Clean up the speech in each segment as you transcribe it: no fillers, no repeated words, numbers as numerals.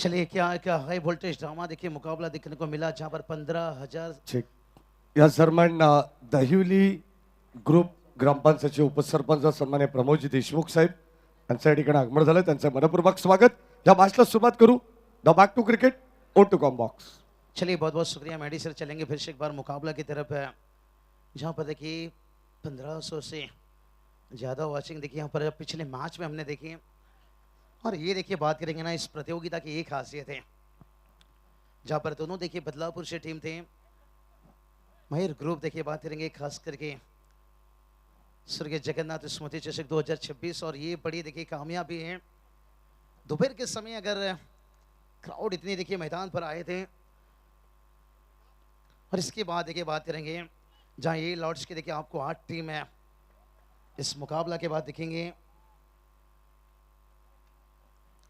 चलिए क्या क्या हाई वोल्टेज ड्रामा देखिए मुकाबला देखने को मिला जहां पर 15,000 ठीक. या सन्मान दहिवली ग्रुप ग्रामपंचायतचे उपसरपंच सन्मान्य प्रमोदजी देशमुख साहेब यांचं या ठिकाणी आगमन झालं. त्यांचं मनपूर्वक स्वागत. या मॅचला सुरुवात करू. द बॅक टू क्रिकेट ओ टू कॉम बॉक्स. चलिए बहुत बहुत शुक्रिया मेडी सर. चलेंगे फिर से एक बार मुकाबला की तरफ है जहां पर देखिए 1500 से ज़्यादा वॉचिंग देखिए यहाँ पर पिछले मैच में हमने देखी. और ये देखिए बात करेंगे ना इस प्रतियोगिता की एक खासियत है जहाँ पर दोनों देखिए बदलापुर से टीम थे. महिर ग्रुप देखिए बात करेंगे खास करके स्वर्गीय जगन्नाथ स्मृति चषक 2026. और ये बड़ी देखिए कामयाबी है. दोपहर के समय अगर क्राउड इतनी देखिए मैदान पर आए थे. और इसके बाद देखिए बात करेंगे जहाँ ये लॉर्ड्स की देखिए आपको 8 टीम है. इस मुकाबला के बाद दिखेंगे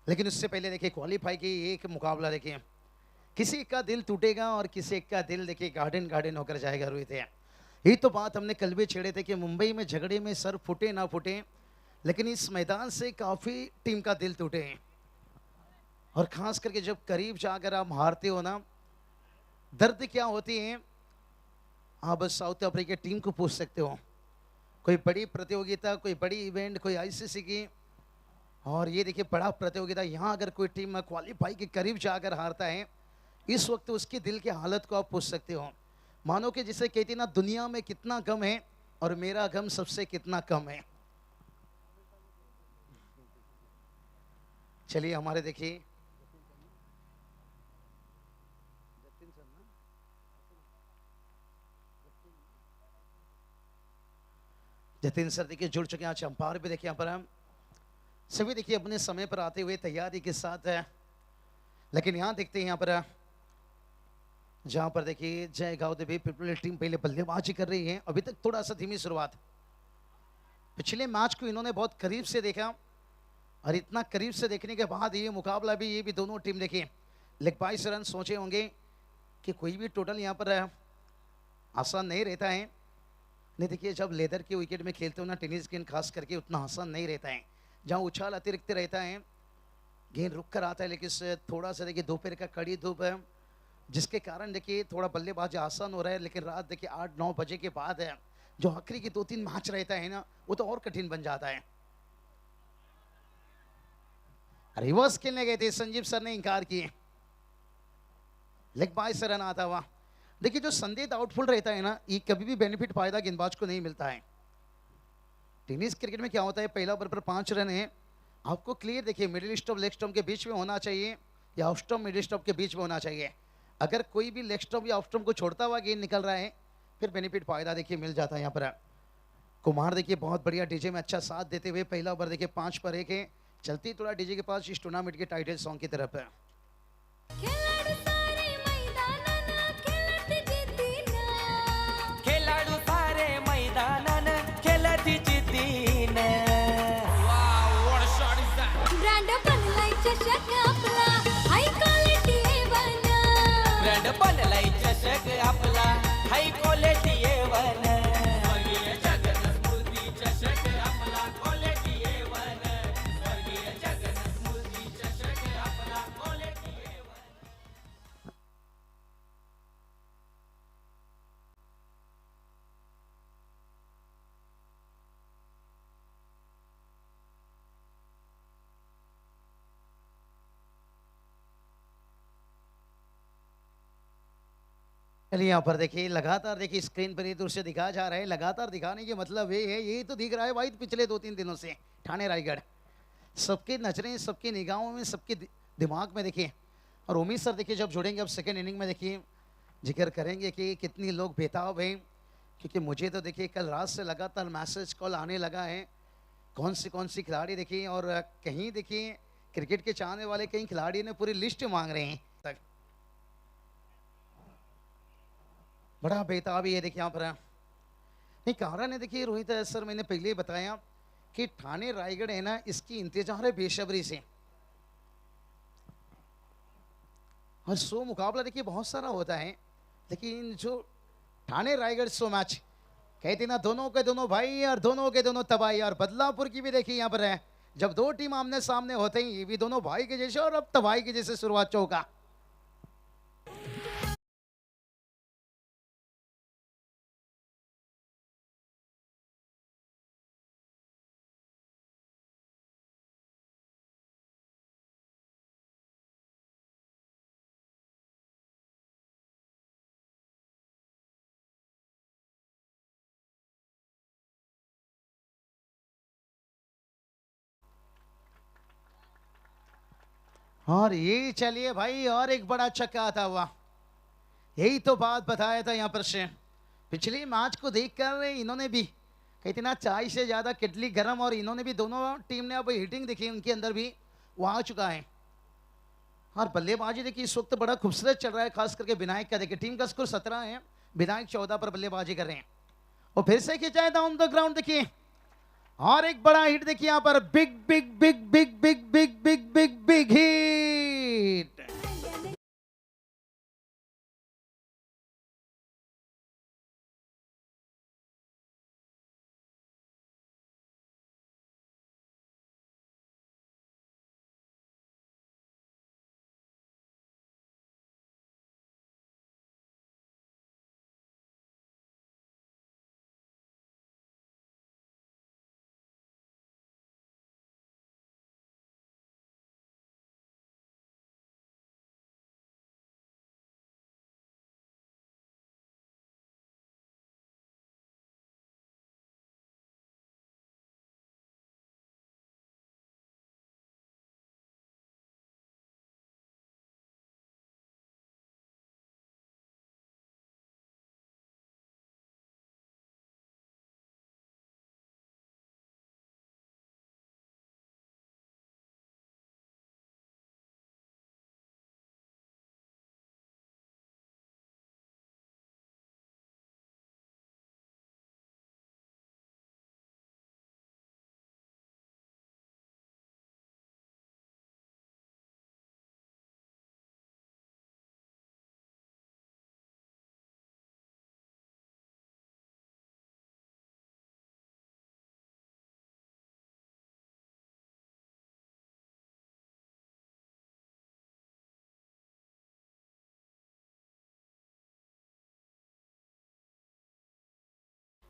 लेकिन उससे पहले देखिए क्वालिफाई की एक मुकाबला देखिए किसी का दिल टूटेगा और किसी का दिल देखिए गार्डन गार्डन होकर जाएगा. रोहित है यही तो बात हमने कल भी छेड़े थे कि मुंबई में झगड़े में सर फूटे ना फूटे लेकिन इस मैदान से काफ़ी टीम का दिल टूटे हैं. और खास करके जब करीब जाकर आप हारते हो ना दर्द क्या होती है आप बस साउथ अफ्रीका टीम को पूछ सकते हो. कोई बड़ी प्रतियोगिता कोई बड़ी इवेंट कोई आईसीसी की और ये देखिए बड़ा प्रतियोगिता यहाँ अगर कोई टीम क्वालिफाई के करीब जाकर हारता है इस वक्त उसके दिल की हालत को आप पूछ सकते हो. मानो कि जिसे कहती ना दुनिया में कितना गम है और मेरा गम सबसे कितना कम है. चलिए हमारे देखिए जतिन सर देखिए जुड़ चुके हैं. आज अंपायर भी देखिए यहाँ पर हम सभी देखिए अपने समय पर आते हुए तैयारी के साथ है. लेकिन यहाँ देखते हैं यहाँ पर जहाँ पर देखिए जय गांव देवी पीपल टीम पहले बल्लेबाजी कर रही है. अभी तक थोड़ा सा धीमी शुरुआत. पिछले मैच को इन्होंने बहुत करीब से देखा और इतना करीब से देखने के बाद ये मुकाबला भी ये भी दोनों टीम देखिए लेग 22 रन सोचे होंगे कि कोई भी टोटल यहाँ पर आसान नहीं रहता है. नहीं देखिए जब लेदर के विकेट में खेलते हो ना टेनिस गेंद खास करके उतना आसान नहीं रहता है. जहाँ उछाल अतिरिक्त रहता है गेंद रुक कर आता है लेकिन थोड़ा सा देखिए दोपहर का कड़ी धूप है जिसके कारण देखिए थोड़ा बल्लेबाजी आसान हो रहा है. लेकिन रात देखिए 8-9 बजे के बाद है जो आखिरी के 2-3 मैच रहता है ना वो तो और कठिन बन जाता है. रिवर्स खेलने गए थे संजीव सर ने इनकार किए. लेग 22 रन आता हुआ. देखिए जो संदेह आउटफुल रहता है ना ये कभी भी बेनिफिट फायदा गेंदबाज को नहीं मिलता है. टेनिस क्रिकेट में क्या होता है पहला ओवर पर 5 रन है आपको क्लियर देखिए मिडिल स्टॉप लेग स्टॉप के बीच में होना चाहिए या of stop middle stop K beach में होना चाहिए. अगर कोई भी लेग स्टॉप या ऑफ स्टॉप को छोड़ता हुआ गेंद निकल रहा है फिर बेनिफिट फायदा देखिए मिल जाता है. यहाँ पर कुमार देखिए बहुत बढ़िया डीजे में अच्छा साथ देते हुए पहला ओवर देखिए 5 पर 1 है. चलती थोड़ा डीजे के पास इस टूर्नामेंट के टाइटल सॉन्ग की तरफ है. खेळाडू सारे मैदानान खेळती जिद्दीन ब्रँड बनलाय चषक आपला हाय क्वालिटी A1 ब्रँड बनलाय चषक आपला हाय क्वालिटी A1 स्वर्गीय जगन्नाथ चषक आपला क्वालिटी A1 स्वर्गीय जगन्नाथ चषक आपला क्वालिटी A1. चलिए यहाँ पर देखिए लगातार देखिए स्क्रीन पर ये दृश्य दिखाया जा रहा है. लगातार दिखाने के मतलब ये है यही तो दिख रहा है भाई पिछले 2-3 दिनों से ठाणे रायगढ़ सबकी नजरें सबकी निगाहों में सबके दिमाग में देखिए. और उम्मीद सर देखिए जब जुड़ेंगे अब सेकेंड इनिंग में देखिए जिक्र करेंगे कि कितनी लोग बेताब हैं क्योंकि मुझे तो देखिए कल रात से लगातार मैसेज कॉल आने लगा है कौन सी खिलाड़ी देखिए. और कहीं देखिए क्रिकेट के चाहने वाले कहीं खिलाड़ी ने पूरी लिस्ट मांग रहे हैं. बड़ा बेताबी है देखिए यहाँ पर. नहीं कारण है देखिए रोहित सर मैंने पहले ही बताया कि ठाणे रायगढ़ है ना इसकी इंतजार है बेसब्री से. और 100 मुकाबला देखिए बहुत सारा होता है लेकिन जो ठाणे रायगढ़ 100 मैच कहते ना दोनों के दोनों भाई और दोनों के दोनों तबाही. और बदलापुर की भी देखिए यहाँ पर है जब दो टीम आमने सामने होते हैं, ये भी दोनों भाई के जैसे और अब तबाही के जैसे शुरुआत चौका। और ये चलिए भाई, और एक बड़ा छक्का आता हुआ। यही तो बात बताया था यहाँ पर से पिछले मैच को देखकर इन्होंने भी इतना चाय से ज्यादा किडली गर्म, और इन्होंने भी दोनों टीम ने अब हिटिंग देखी उनके अंदर भी वो आ चुका है। और बल्लेबाजी देखिए इस वक्त बड़ा खूबसूरत चल रहा है, खास करके विनायक का। देखिए टीम का स्कोर 17 है, विनायक 14 पर बल्लेबाजी कर रहे हैं। और फिर से खिंचाए डाउन द ग्राउंड देखिए, और एक बड़ा हिट देखिए यहाँ पर, big big big big big big big big big hit.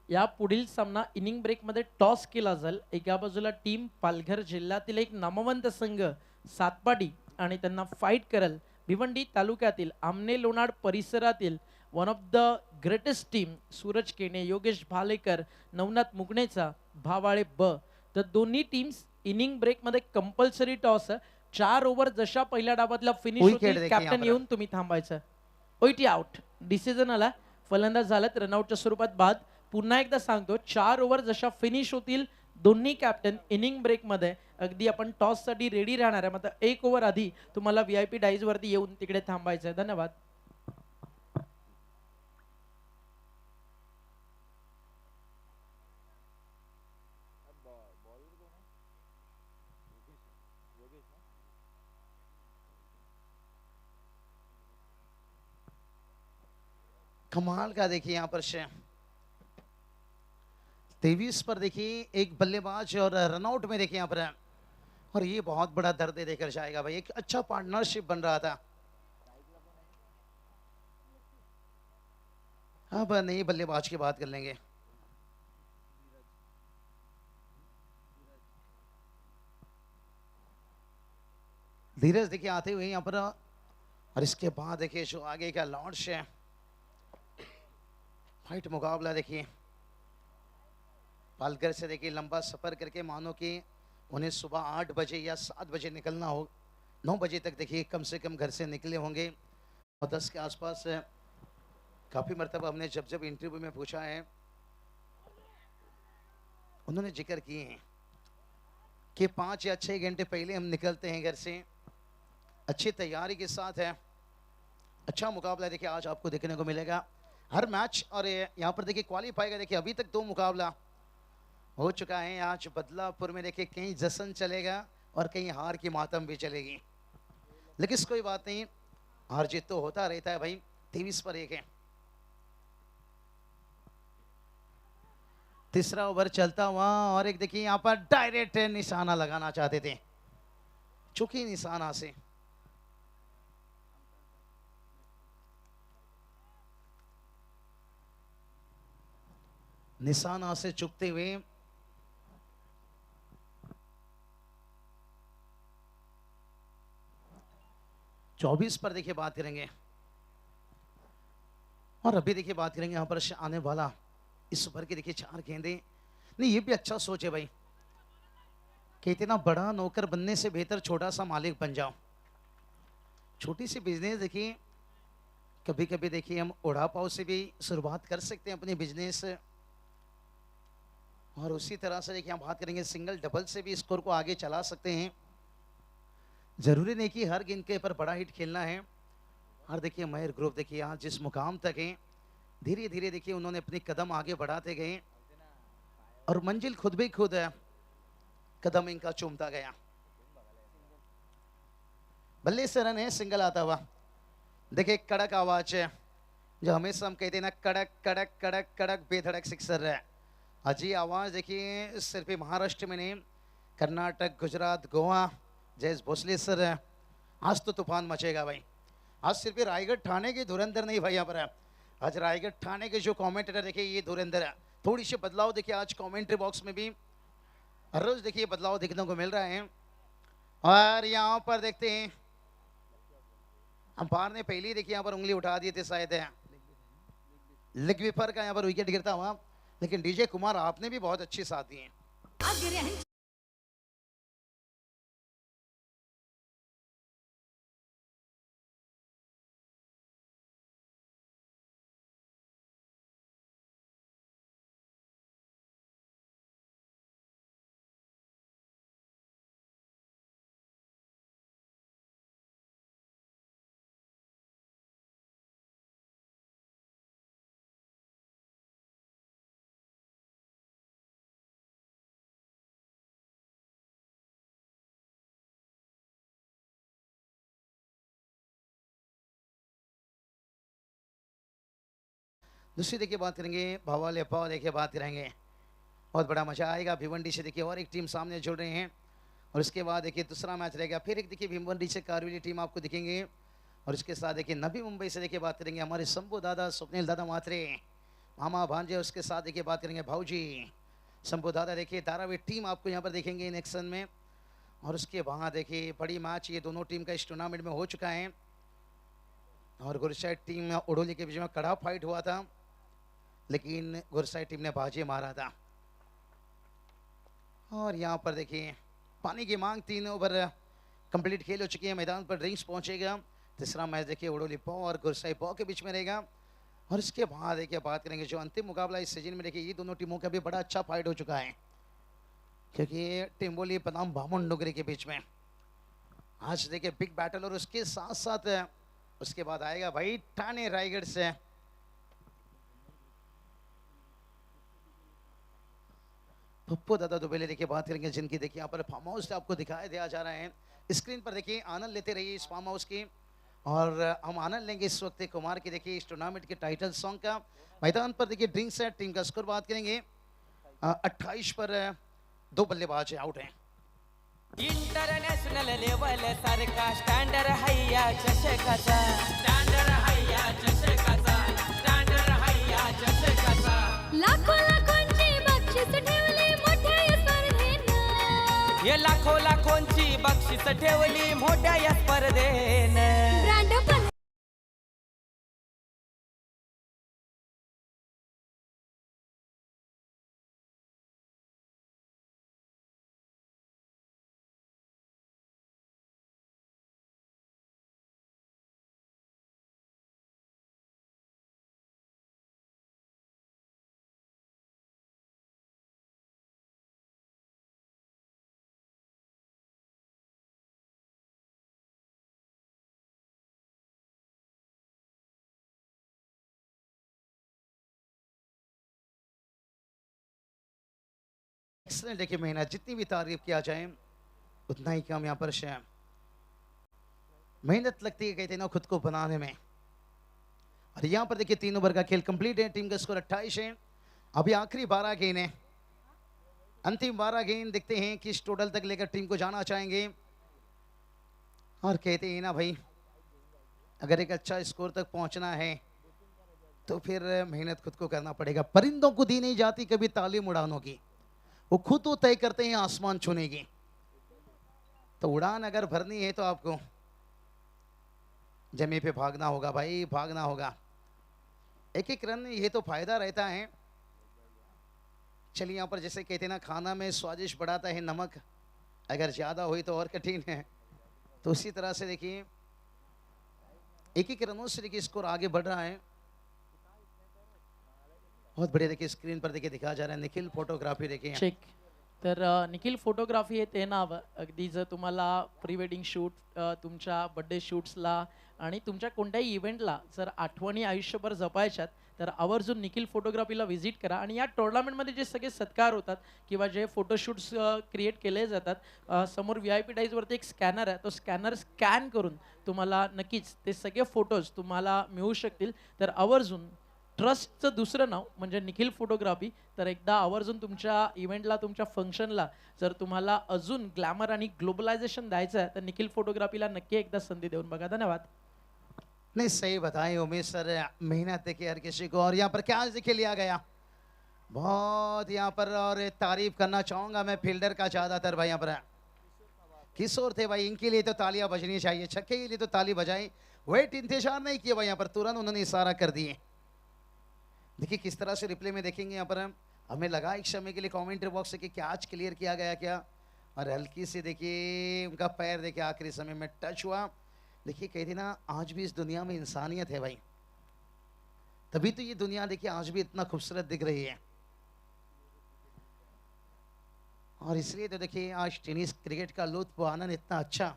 या पुढील सामना इनिंग ब्रेकमध्ये टॉस केला जाईल। एका बाजूला टीम पालघर जिल्ह्यातील एक नामवंत संघ सातपाडी आणि त्यांना फाईट करेल भिवंडी तालुक्यातील आमने लोणाड परिसरातील one of the greatest team Suraj केने, योगेश भालेकर, नवनाथ मुगणेचा भावाळे ब। तर दोन्ही टीम्स इनिंग ब्रेकमध्ये कंपल्सरी टॉस 4 ओव्हर जशा पहिल्या डावातला फिनिश Wicket होतील देखिए कॅप्टन यहाँ पर। येऊन तुम्ही थांबायचं। ओईटी आउट डिसिजन आला, फलंदाज झालेत रनआउटच्या स्वरूपात बाद। पुन्हा एकदा सांगतो 4 ओव्हर जशा फिनिश होतील दोन्ही कॅप्टन इनिंग ब्रेक मध्ये अगदी आपण टॉस साठी रेडी राहणार आहे। मात्र 1 ओव्हर आधी तुम्हाला व्हीआयपी डाईज वरती येऊन तिकडे थांबायचं आहे। धन्यवाद। कमाल का देखिए यहाँ पर से 23 पर देखिए एक बल्लेबाज और रनआउट में देखिए यहाँ पर, और ये बहुत बड़ा दर्द देकर जाएगा भाई। एक अच्छा पार्टनरशिप बन रहा था, अब नई बल्लेबाज की बात कर लेंगे। धीरज देखिए आते हुए यहाँ पर, और इसके बाद देखिए जो आगे का लॉन्च है, फाइट मुकाबला देखिए पालघर से देखिए लंबा सफर करके, मानो कि उन्हें सुबह 8 बजे या 7 बजे निकलना हो, 9 बजे तक देखिए कम से कम घर से निकले होंगे और 10 के आसपास। काफ़ी मरतबा हमने जब जब इंटरव्यू में पूछा है, उन्होंने जिक्र किए हैं कि 5 या 6 घंटे पहले हम निकलते हैं घर से, अच्छी तैयारी के साथ है। अच्छा मुकाबला देखिए आज आपको देखने को मिलेगा हर मैच। और यहाँ पर देखिए क्वालिफाई का देखिए अभी तक 2 मुकाबला हो चुका है। आज बदलापुर में देखिए कहीं जश्न चलेगा और कहीं हार की मातम भी चलेगी, लेकिन कोई बात नहीं, हार जीत तो होता रहता है भाई। 23 पर 1 है। तीसरा ओवर चलता हुआ और एक देखिए यहाँ पर डायरेक्ट निशाना लगाना चाहते थे, चुकी निशाना से। निशाना से चुकते हुए चौबीस पर देखिए बात करेंगे। और अभी देखिए बात करेंगे यहाँ पर आने वाला इस ओवर के देखिए 4 गेंदे। नहीं, ये भी अच्छा सोच है भाई कि इतना बड़ा नौकर बनने से बेहतर छोटा सा मालिक बन जाओ। छोटी सी बिजनेस देखिए, कभी कभी देखिए हम उड़ा पाव से भी शुरुआत कर सकते हैं अपनी बिजनेस, और उसी तरह से देखिए हम बात करेंगे सिंगल डबल से भी स्कोर को आगे चला सकते हैं। जरूरी नहीं कि हर गेंद के ऊपर बड़ा हिट खेलना है। और देखिए मयर ग्रुप देखिए यहाँ जिस मुकाम तक है, धीरे धीरे देखिए उन्होंने अपने कदम आगे बढ़ाते गए और मंजिल खुद भी खुद है कदम इनका चूमता गया। बल्ले से रन है, सिंगल आता हुआ। देखिए कड़क आवाज है जो हमेशा हम कहते हैं ना, कड़क कड़क कड़क कड़क बेधड़क सिक्सर है। अजी आवाज देखिए सिर्फ महाराष्ट्र में नहीं, कर्नाटक, गुजरात, गोवा, जैस भोसले सर है। आज तो तूफान मचेगा भाई। आज सिर्फ रायगढ़ ठाणे के धुरंधर नहीं भाई यहाँ पर है, आज रायगढ़ ठाणे के जो कमेंटेटर देखिए ये धुरंधर है। थोड़ी सी बदलाव देखिए आज कमेंट्री बॉक्स में भी हर रोज देखिए बदलाव देखने को मिल रहा है। और यहाँ पर देखते हैं अंपायर ने पहले देखिए यहाँ पर उंगली उठा दी थी शायद है, लेग विपर का यहाँ पर विकेट गिरता हुआ। लेकिन डीजे कुमार आपने भी बहुत अच्छी साथ दी है। दूसरी देखिए बात करेंगे भवाल अप्पा, देखिए बात करेंगे बहुत बड़ा मजा आएगा। भिवंडी से देखिए और एक टीम सामने जुड़ रहे हैं और उसके बाद देखिए दूसरा मैच रहेगा। फिर एक देखिए भिवंडी से कारवेली टीम आपको दिखेंगे और उसके साथ देखिए नवी मुंबई से देखिए बात करेंगे हमारे शंभू दादा, स्वप्निल दादा मात्रे, मामा भांजे। उसके साथ देखिए बात करेंगे भाऊजी शंभू दादा। देखिए धारावी टीम आपको यहाँ पर देखेंगे इन एक्शन में। और उसके बाद देखिए बड़ी मैच ये दोनों टीम का इस टूर्नामेंट में हो चुका है। और गुरसाइड टीम उड़ोली के बीच में कड़ा फाइट हुआ था, लेकिन गुरसाई टीम ने बाजी मारा था। और यहाँ पर देखिए पानी की मांग 3 ओवर कंप्लीट खेल हो चुकी है। मैदान पर ड्रिंक्स पहुंचेगा। तीसरा मैच देखिए उड़ोली पौ और गुरसाई पौ के बीच में रहेगा। और इसके बाद देखिए बात करेंगे जो अंतिम मुकाबला इस सीजन में देखिए ये दोनों टीमों का भी बड़ा अच्छा फाइट हो चुका है, क्योंकि टिम्बोली बनाम बामन डुगरी के बीच में आज देखिए बिग बैटल। और उसके साथ साथ उसके बाद आएगा भाई ठाणे रायगढ़ से पप्पू दादा दुबेले देखिए बात करेंगे, जिनकी देखिए यहाँ पर फार्म हाउस आपको दिखाया दिया जा रहा है स्क्रीन पर। देखिए आनंद लेते रहिए इस फार्म हाउस की। और हम आनंद लेंगे इस वक्त कुमार की देखिए इस टूर्नामेंट के टाइटल सॉन्ग का। मैदान पर देखिए ड्रिंक्स है, टीम का स्कोर बात करेंगे 28 पर 2 बल्लेबाज आउट हैं। इंटरनॅशनल लेवल सारखा स्टँडर्ड हैया चषकाचा, स्टँडर्ड हैया चषकाचा, स्टँडर्ड हैया चषकाचा. लाखो लाखोंची बक्षीस ठेवली मोठ्या या स्पर्धेनं. हे लाखो लाखोंची बक्षीस ठेवली मोठ्या या स्पर्धेनं. ब्रँड पण एक्सलेंट देखिए मेहनत, जितनी भी तारीफ किया जाए उतना ही कम यहाँ पर शैम मेहनत लगती है कहते हैं ना खुद को बनाने में। और यहाँ पर देखिए 3 ओवर का खेल कंप्लीट है, टीम का स्कोर 28 है। अभी आखिरी 12 गेंद है। अंतिम 12 गेंद देखते हैं किस टोटल तक लेकर टीम को जाना चाहेंगे। और कहते हैं ना भाई, अगर एक अच्छा स्कोर तक पहुंचना है तो फिर मेहनत खुद को करना पड़ेगा। परिंदों को दी नहीं जाती कभी तालीम उड़ानों की, वो खुद तो तय करते हैं आसमान छूने की। तो उड़ान अगर भरनी है तो आपको जमी पे भागना होगा भाई, भागना होगा। एक एक रन ये तो फायदा रहता है। चलिए यहाँ पर जैसे कहते हैं ना, खाना में स्वादिष्ट बढ़ाता है नमक, अगर ज्यादा हुई तो और कठिन है। तो उसी तरह से देखिए एक एक रनों से देखिए स्कोर आगे बढ़ रहा है। बहुत बढ़िया। देखिए स्क्रीन पर देखिए दिखाया जा रहा है निखिल फोटोग्राफी देखिए। चेक. तर निखिल फोटोग्राफी हे ते नाव अगदी जर तुम्हाला प्री वेडिंग शूट, तुमच्या बर्थडे शूट्सला आणि तुमच्या कोणत्याही इव्हेंटला जर आठवणी आयुष्यभर जपायच्यात तर आवर्जून निखिल फोटोग्राफीला व्हिजिट करा. आणि या टुर्नामेंटमध्ये जे सगळे सत्कार होतात किंवा जे फोटोशूट्स क्रिएट केले जातात, समोर VIP डाईजवरती एक स्कॅनर आहे, तो स्कॅनर स्कॅन करून तुम्हाला नक्कीच ते सगळे फोटोज तुम्हाला मिळू शकतील. तर आवर्जून ट्रस्टचं दुसरं नाव म्हणजे निखिल फोटोग्राफी. तर एकदा आवर्जून तुमच्या इव्हेंटला, तुमच्या फंक्शनला जर तुम्हाला अजून ग्लॅमर आणि ग्लोबलायझेशन द्यायचं आहे तर निखिल फोटोग्राफीला नक्की एकदा संधी देऊन बघा. धन्यवाद. नहीं सही बताएं उमेश सर, मेहनत देखिए हर किसी को। और यहाँ पर क्या देखिए लिया गया, बहुत यहाँ पर। और तारीफ करना चाहूंगा मैं फील्डर का ज्यादातर भाई, यहाँ पर किशोर थे भाई, इनके लिए तो तालियां बजनी चाहिए। छक्के के लिए तो ताली बजाई, वेट इंतजार नहीं किया भाई, यहाँ पर तुरंत उन्होंने इशारा कर दिए। देखिए किस तरह से रिप्ले में देखेंगे यहाँ पर हमें लगा एक समय के लिए कमेंट्री बॉक्स से कि कैच क्लियर किया गया क्या, और हल्की से देखिए उनका पैर देखिए आखिरी समय में टच हुआ। देखिए कहते ना आज भी इस दुनिया में इंसानियत है भाई, तभी तो ये दुनिया देखिए आज भी इतना खूबसूरत दिख रही है। और इसलिए तो देखिए आज टेनिस क्रिकेट का लुत्फ आनंद इतना अच्छा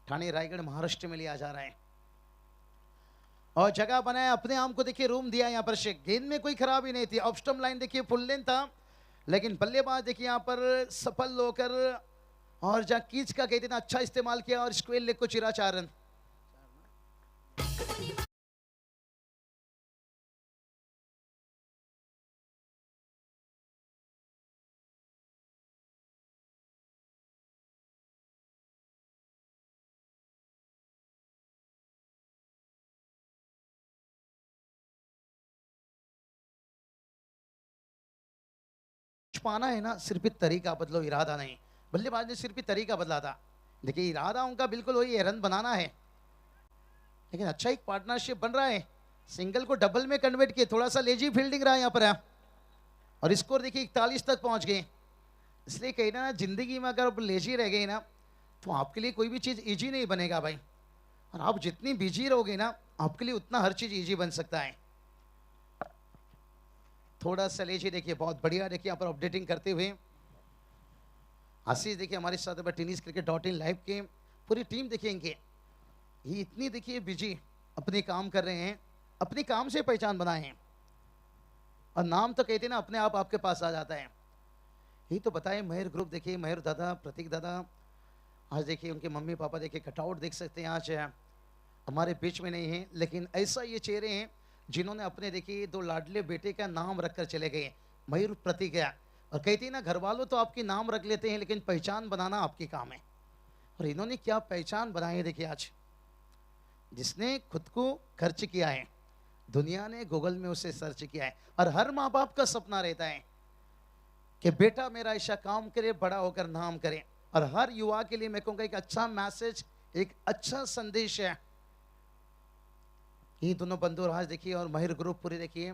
ठाणे रायगढ़ महाराष्ट्र में लिया जा रहा है। और जगह बनाया अपने आप को, देखिए रूम दिया यहाँ पर शेख। गेंद में कोई खराबी नहीं थी, ऑफ स्टंप लाइन देखिए फुल लेंथ था, लेकिन बल्लेबाज देखिए यहाँ पर सफल होकर और जहाँ कीच का कहते ना अच्छा इस्तेमाल किया और स्क्वेयर लेग को चिरा 4 रन। पाना है ना, सिर्फ तरीका बदलो, इरादा नहीं। बल्लेबाज ने सिर्फ तरीका बदला था। देखिए इरादा उनका बिल्कुल वही है, रन बनाना है, लेकिन अच्छा एक पार्टनरशिप बन रहा है। सिंगल को डबल में कन्वर्ट किए, थोड़ा सा लेजी फील्डिंग रहा है यहाँ पर है। और स्कोर देखिए 41 तक पहुंच गए। इसलिए कहीं ना जिंदगी में अगर आप लेजी रह गए ना तो आपके लिए कोई भी चीज़ ईजी नहीं बनेगा भाई। और आप जितनी बिजी रहोगे ना आपके लिए उतना हर चीज़ ईजी बन सकता है। थोड़ा सा लेजी देखिए, बहुत बढ़िया। देखिए यहाँ पर अपडेटिंग करते हुए आशीष देखिए हमारे साथ tennis cricket .in live K Puri team देखिए इनके, ये इतनी देखिए बिजी अपने काम कर रहे हैं, अपने काम से पहचान बनाए हैं। और नाम तो कहते हैं ना अपने आप आपके पास आ जाता है। यही तो बताए महर ग्रुप देखिए, महर दादा, प्रतीक दादा, आज देखिए उनके मम्मी पापा देखिए कटआउट देख सकते हैं, आज हमारे बीच में नहीं है, लेकिन ऐसा ये चेहरे हैं जिन्होंने अपने देखिए 2 लाडले बेटे का नाम रखकर चले गए, मयूर प्रतीक है। और कहती है ना घर वालों तो आपकी नाम रख लेते हैं लेकिन पहचान बनाना आपकी काम है। और इन्होंने क्या पहचान बनाई है देखिए आज, जिसने खुद को खर्च किया है, दुनिया ने गूगल में उसे सर्च किया है। और हर माँ बाप का सपना रहता है कि बेटा मेरा ऐसा काम करे, बड़ा होकर नाम करे। और हर युवा के लिए मैं कहूँगा एक अच्छा मैसेज, एक अच्छा संदेश है। ये दोनों बंधु राज देखिए और महिर ग्रुप पूरी देखिए।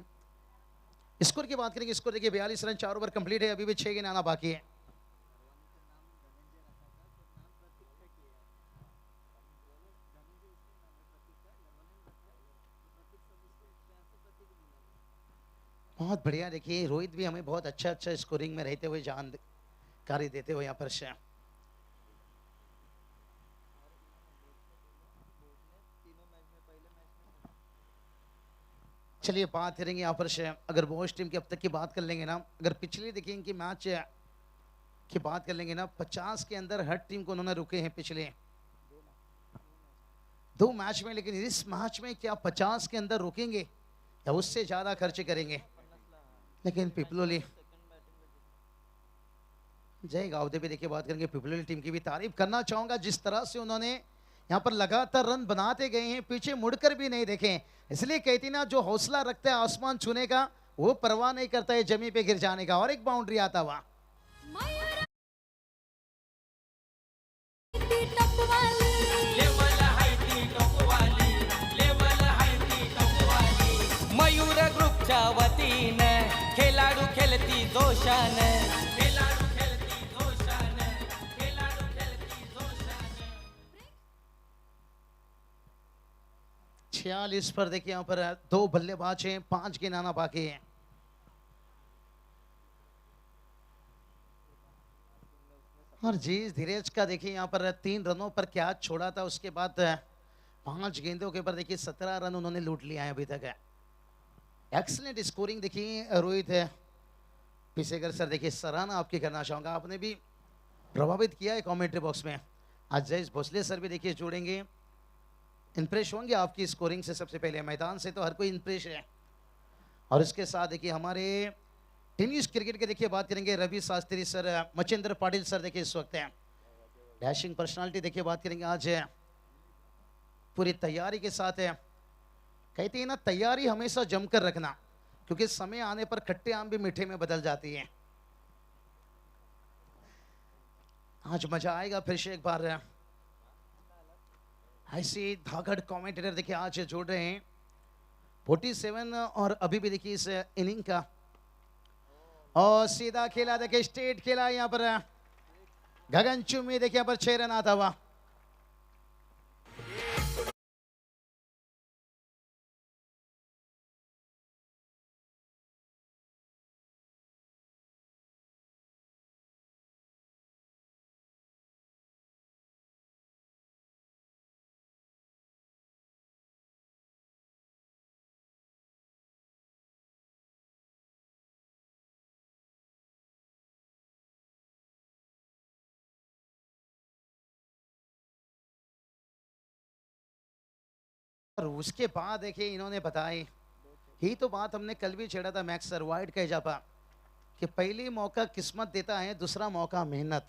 स्कोर की बात करेंगे, स्कोर देखिए 42 रन, 4 ओवर कंप्लीट है, अभी भी 6 गेंद आना बाकी है। बहुत बढ़िया। देखिए रोहित भी हमें बहुत अच्छा अच्छा स्कोरिंग में रहते हुए जानकारी देते हुए यहाँ पर से। चलिए बात करेंगे यहाँ पर से, अगर बोस टीम की अब तक की बात कर लेंगे ना, अगर पिछले देखिए इनकी मैच की बात कर लेंगे ना, 50 के अंदर हर टीम को उन्होंने रुके हैं पिछले 2 मैच में। लेकिन इस मैच में क्या 50 के अंदर रुकेंगे या उससे ज्यादा खर्च करेंगे? लेकिन पिपलोली जय गावदे भी देखिए बात करेंगे पीपल टीम की भी तारीफ करना चाहूंगा जिस तरह से उन्होंने यहाँ पर लगातार रन बनाते गए हैं, पीछे मुड़कर भी नहीं देखे। इसलिए कहती ना जो हौसला रखता है आसमान छूने का वो परवाह नहीं करता है जमीन पे गिर जाने का। और एक बाउंड्री आता हुआ मयूर ती टपवाली लेवल हाय ती टोकवाली, लेवल हाय ती टोकवाली. मयूर ग्रुपच्या वतीनं खेळाडू खेळती जोशानं, खेळाडू खेळती जोशानं, खेळाडू खेळती जोशानं. 46 पर देखिए यहाँ पर 2 बल्लेबाज हैं, 5 गिनाना बाकी है। और जीस धीरज का देखिए यहाँ पर 3 रनों पर कैच छोड़ा था, उसके बाद 5 गेंदों के ऊपर देखिए 17 रन उन्होंने लूट लिया है अभी तक। एक्सीलेंट स्कोरिंग देखिए रोहित पिसेकर सर, देखिए सराहना आपकी करना चाहूंगा, आपने भी प्रभावित किया है कमेंट्री बॉक्स में। आज जयेश भोसले सर भी देखिए जुड़ेंगे, इंप्रेस होंगे आपकी स्कोरिंग से। सबसे पहले मैदान से तो हर कोई इंप्रेस है। और इसके साथ देखिए हमारे टेनिस क्रिकेट के देखिए बात करेंगे रवि शास्त्री सर, मचेंद्र पाटिल सर देखिए इस वक्त है। डैशिंग पर्सनालिटी देखिए बात करेंगे आज पूरी तैयारी के साथ है। कहते हैं ना तैयारी हमेशा जमकर रखना, क्योंकि समय आने पर खट्टे आम भी मीठे में बदल जाती है। आज मजा आएगा फिर से एक बार। ऐसी धागड़ कमेंटेटर देखिए आज जोड़ रहे हैं 47 और अभी भी देखिए इस इनिंग का। और सीधा खेला देखिए, स्ट्रेट खेला यहाँ पर गगन चुम्मी देखिए यहाँ पर 6 रन आता हुआ। और उसके बाद देखिए इन्होंने बताई, ही तो बात हमने कल भी छेड़ा था मैक्स सर वाइड का इजाफा, कि पहली मौका किस्मत देता है, दूसरा मौका मेहनत।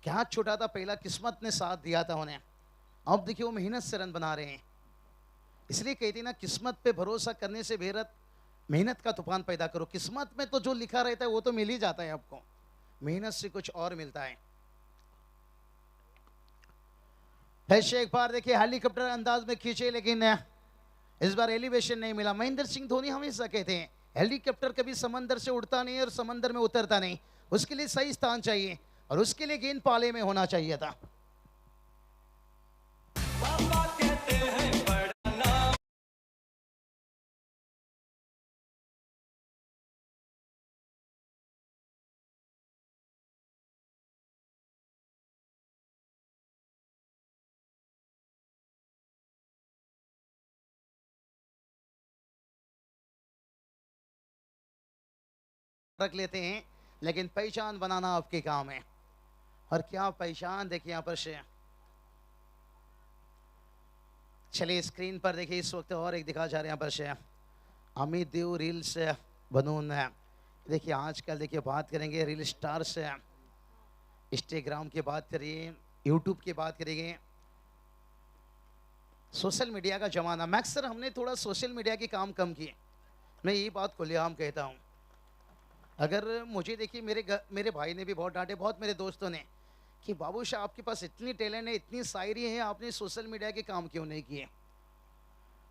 क्या छूटा था, पहला किस्मत ने साथ दिया था उन्हें, अब देखिए वो मेहनत से रन बना रहे हैं। इसलिए कहती ना किस्मत पे भरोसा करने से बेहतर मेहनत का तूफान पैदा करो। किस्मत में तो जो लिखा रहता है वो तो मिल ही जाता है आपको, मेहनत से कुछ और मिलता है। ऐसे एक बार देखिए हेलीकॉप्टर अंदाज में खींचे, लेकिन इस बार एलिवेशन नहीं मिला। महेंद्र सिंह धोनी हमेशा कहते हैं हेलीकॉप्टर कभी समंदर से उड़ता नहीं और समंदर में उतरता नहीं, उसके लिए सही स्थान चाहिए और उसके लिए गेंद पाले में होना चाहिए था। रख लेते हैं, लेकिन पहचान बनाना आपके काम है। और क्या पहचान देखिए यहाँ पर से। चलिए स्क्रीन पर देखिए इस वक्त और एक दिखा जा रहे हैं यहाँ पर से अमित देव रील्स बनून। देखिए आजकल देखिए बात करेंगे रील स्टार से, इंस्टाग्राम की बात करिए, यूट्यूब की बात करेंगे, सोशल मीडिया का जमाना। मैक्स सर हमने थोड़ा सोशल मीडिया के काम कम किए, मैं यही बात खुलेआम कहता हूँ। अगर मुझे देखिए मेरे भाई ने भी बहुत डांटे, बहुत मेरे दोस्तों ने, कि बाबू शाह आपके पास इतनी टैलेंट है, इतनी शायरी है, आपने सोशल मीडिया के काम क्यों नहीं किए।